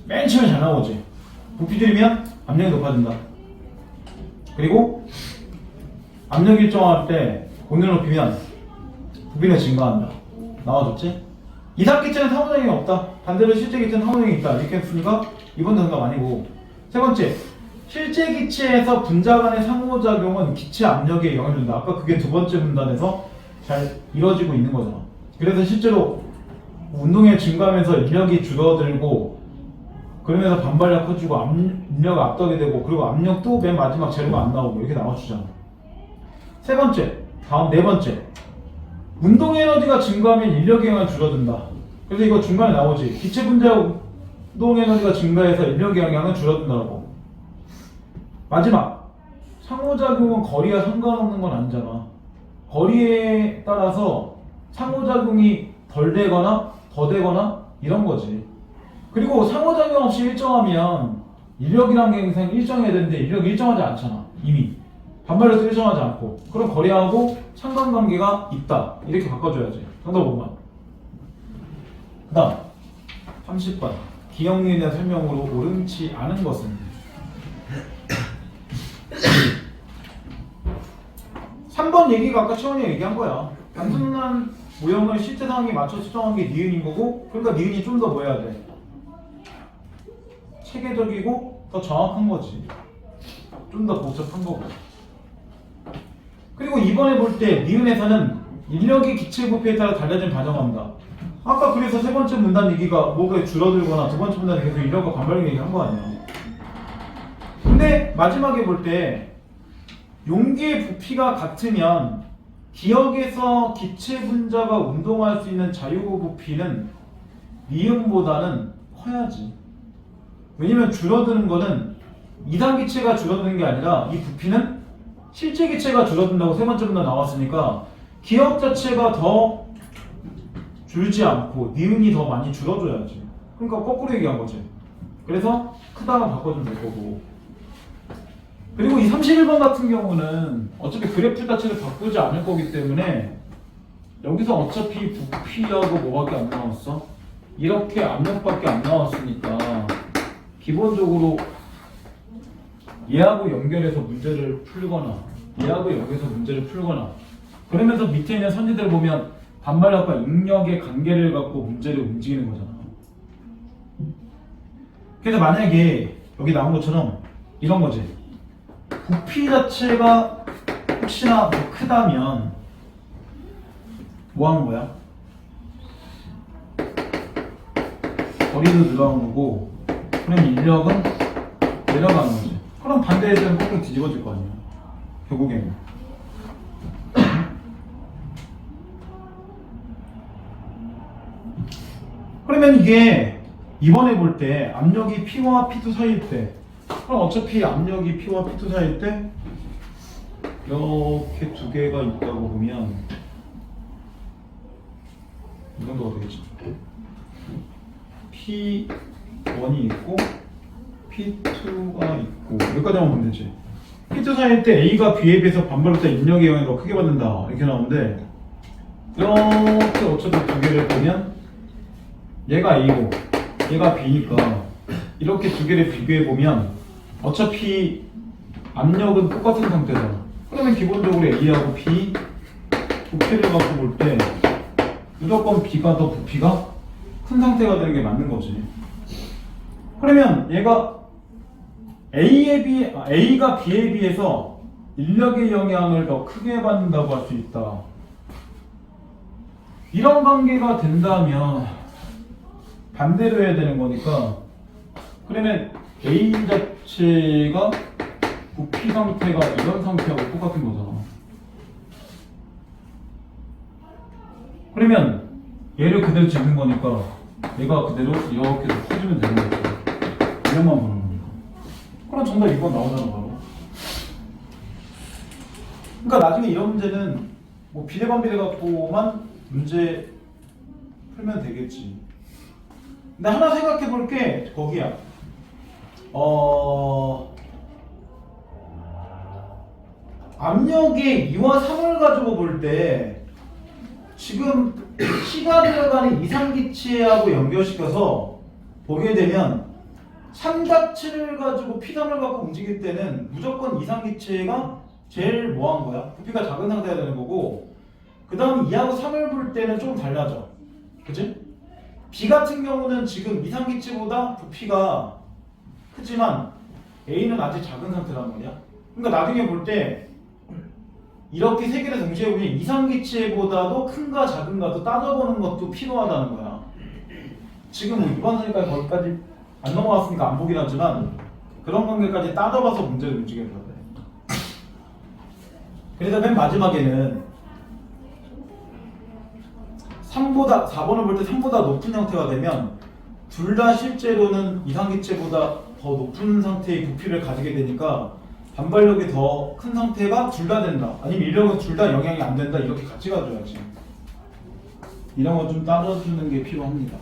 맨 처음에 잘 나오지. 부피 줄이면 압력이 높아진다. 그리고 압력이 일정할 때 온도를 높이면 부피가 증가한다. 나와줬지? 이상기체는 상호작용이 없다. 반대로 실제 기체는 상호작용이 있다. 이렇게 했으니까 이번 정답 아니고. 세 번째, 실제 기체에서 분자 간의 상호작용은 기체 압력에 영향을 준다. 아까 그게 두 번째 문단에서 잘 이루어지고 있는 거잖아. 그래서 실제로 운동이 증가하면서 인력이 줄어들고 그러면서 반발력 커지고 인력 압도하게 되고 그리고 압력도 맨 마지막 재료가 안 나오고 이렇게 나와주잖아. 세 번째, 다음 네 번째, 운동 에너지가 증가하면 인력의 영향이 줄어든다. 그래서 이거 중간에 나오지. 기체 분자 운동 에너지가 증가해서 인력의 영향은 줄어든다고. 마지막, 상호작용은 거리와 상관없는 건 아니잖아. 거리에 따라서 상호작용이 덜 되거나 더 되거나 이런 거지. 그리고 상호작용 없이 일정하면 인력이란 게 항상 일정해야 되는데 인력이 일정하지 않잖아. 이미 반발력도 일정하지 않고 그럼 거리하고 상관관계가 있다 이렇게 바꿔줘야지. 정답 5번. 그 다음 30번 기억력에 대한 설명으로 옳지 않은 것은 3번 얘기가 아까 시원이 얘기한 거야. 단순한 모형을 실제 상황에 맞춰 수정한 게 니은인 거고 그러니까 니은이 좀 더 뭐 해야 돼? 체계적이고 더 정확한 거지. 좀 더 복잡한 거고. 그리고 이번에 볼 때 니은에서는 인력의 기체 부피에 따라 달라진 반영한다. 아까 그래서 세 번째 문단 얘기가 뭐가 줄어들거나 두 번째 문단에 계속 인력과 반발력 얘기한 거 아니야. 근데 마지막에 볼 때 용기의 부피가 같으면 기역에서 기체 분자가 운동할 수 있는 자유 부피는 니은보다는 커야지. 왜냐면 줄어드는 거는 이상 기체가 줄어드는 게 아니라 이 부피는 실제 기체가 줄어든다고 세 번째 문단 나왔으니까 기역 자체가 더 줄지 않고 니은이 더 많이 줄어줘야지. 그러니까 거꾸로 얘기한 거지. 그래서 크다고 바꿔주면 될 거고. 그리고 이 31번 같은 경우는 어차피 그래프 자체를 바꾸지 않을 거기 때문에 여기서 어차피 부피하고 뭐밖에 안 나왔어? 이렇게 압력밖에 안 나왔으니까 기본적으로 얘하고 연결해서 문제를 풀거나 얘하고 연결해서 문제를 풀거나 그러면서 밑에 있는 선지들 보면 반발력과 인력의 관계를 갖고 문제를 움직이는 거잖아. 그래서 만약에 여기 나온 것처럼 이런 거지. 부피 자체가 혹시나 더 크다면 뭐 하는 거야? 거리도 늘어나는 거고 그럼 인력은 내려가는 거지. 그럼 반대에 대한 폭이 뒤집어질 거 아니야. 결국에는. 그러면 이게 이번에 볼 때 압력이 P와 P2 사이일 때 그럼 어차피 압력이 P와 P2 사이일 때 이렇게 두 개가 있다고 보면 이 정도가 되겠죠. P1이 있고 P2가 있고 여기까지만 보면 되지. P2 사이일 때 A가 B에 비해서 반발력과 인력의 영향을 더 크게 받는다 이렇게 나오는데 이렇게 어차피 두 개를 보면 얘가 A고 얘가 B니까 이렇게 두 개를 비교해 보면 어차피 압력은 똑같은 상태잖아. 그러면 기본적으로 A하고 B 부피를 갖고 볼 때 무조건 B가 더 부피가 큰 상태가 되는 게 맞는 거지. 그러면 얘가 A가 B에 비해서 인력의 영향을 더 크게 받는다고 할 수 있다. 이런 관계가 된다면 반대로 해야 되는 거니까 그러면 A 자체가 부피 상태가 이런 상태하고 똑같은 거잖아. 그러면 얘를 그대로 짓는 거니까 얘가 그대로 이렇게 커지면 되는 거죠. 이것만 보는 거니까. 그럼 정답 2번 나오잖아 바로. 그러니까 나중에 이런 문제는 뭐 비례반비례 갖고만 문제 풀면 되겠지. 근데 하나 생각해 볼 게 거기야. 압력의 2와 3을 가지고 볼 때 지금 P가 들어가는 이상기체하고 연결시켜서 보게 되면 삼각체를 가지고 P3을 갖고 움직일 때는 무조건 이상기체가 제일 뭐한 거야? 부피가 작은 상태가 되는 거고 그 다음 2하고 3을 볼 때는 조금 달라져. 그치? B 같은 경우는 지금 이상기체보다 부피가 크지만 A는 아직 작은 상태란 말이야. 그러니까 나중에 볼 때 이렇게 세 개를 동시에 보면 이상기체보다도 큰가 작은가도 따져보는 것도 필요하다는 거야. 지금 뭐 이반선까지 거기까지 안 넘어왔으니까 안 보긴 하지만 그런 관계까지 따져봐서 문제를 움직여줘야 돼. 그래서 맨 마지막에는 4번을 볼 때 3보다 높은 형태가 되면 둘 다 실제로는 이상기체보다 더 높은 상태의 부피를 가지게 되니까 반발력이 더 큰 상태가 둘 다 된다. 아니면 인력은 둘 다 영향이 안 된다. 이렇게 같이 가져야지. 이런 거 좀 따져주는 게 필요합니다.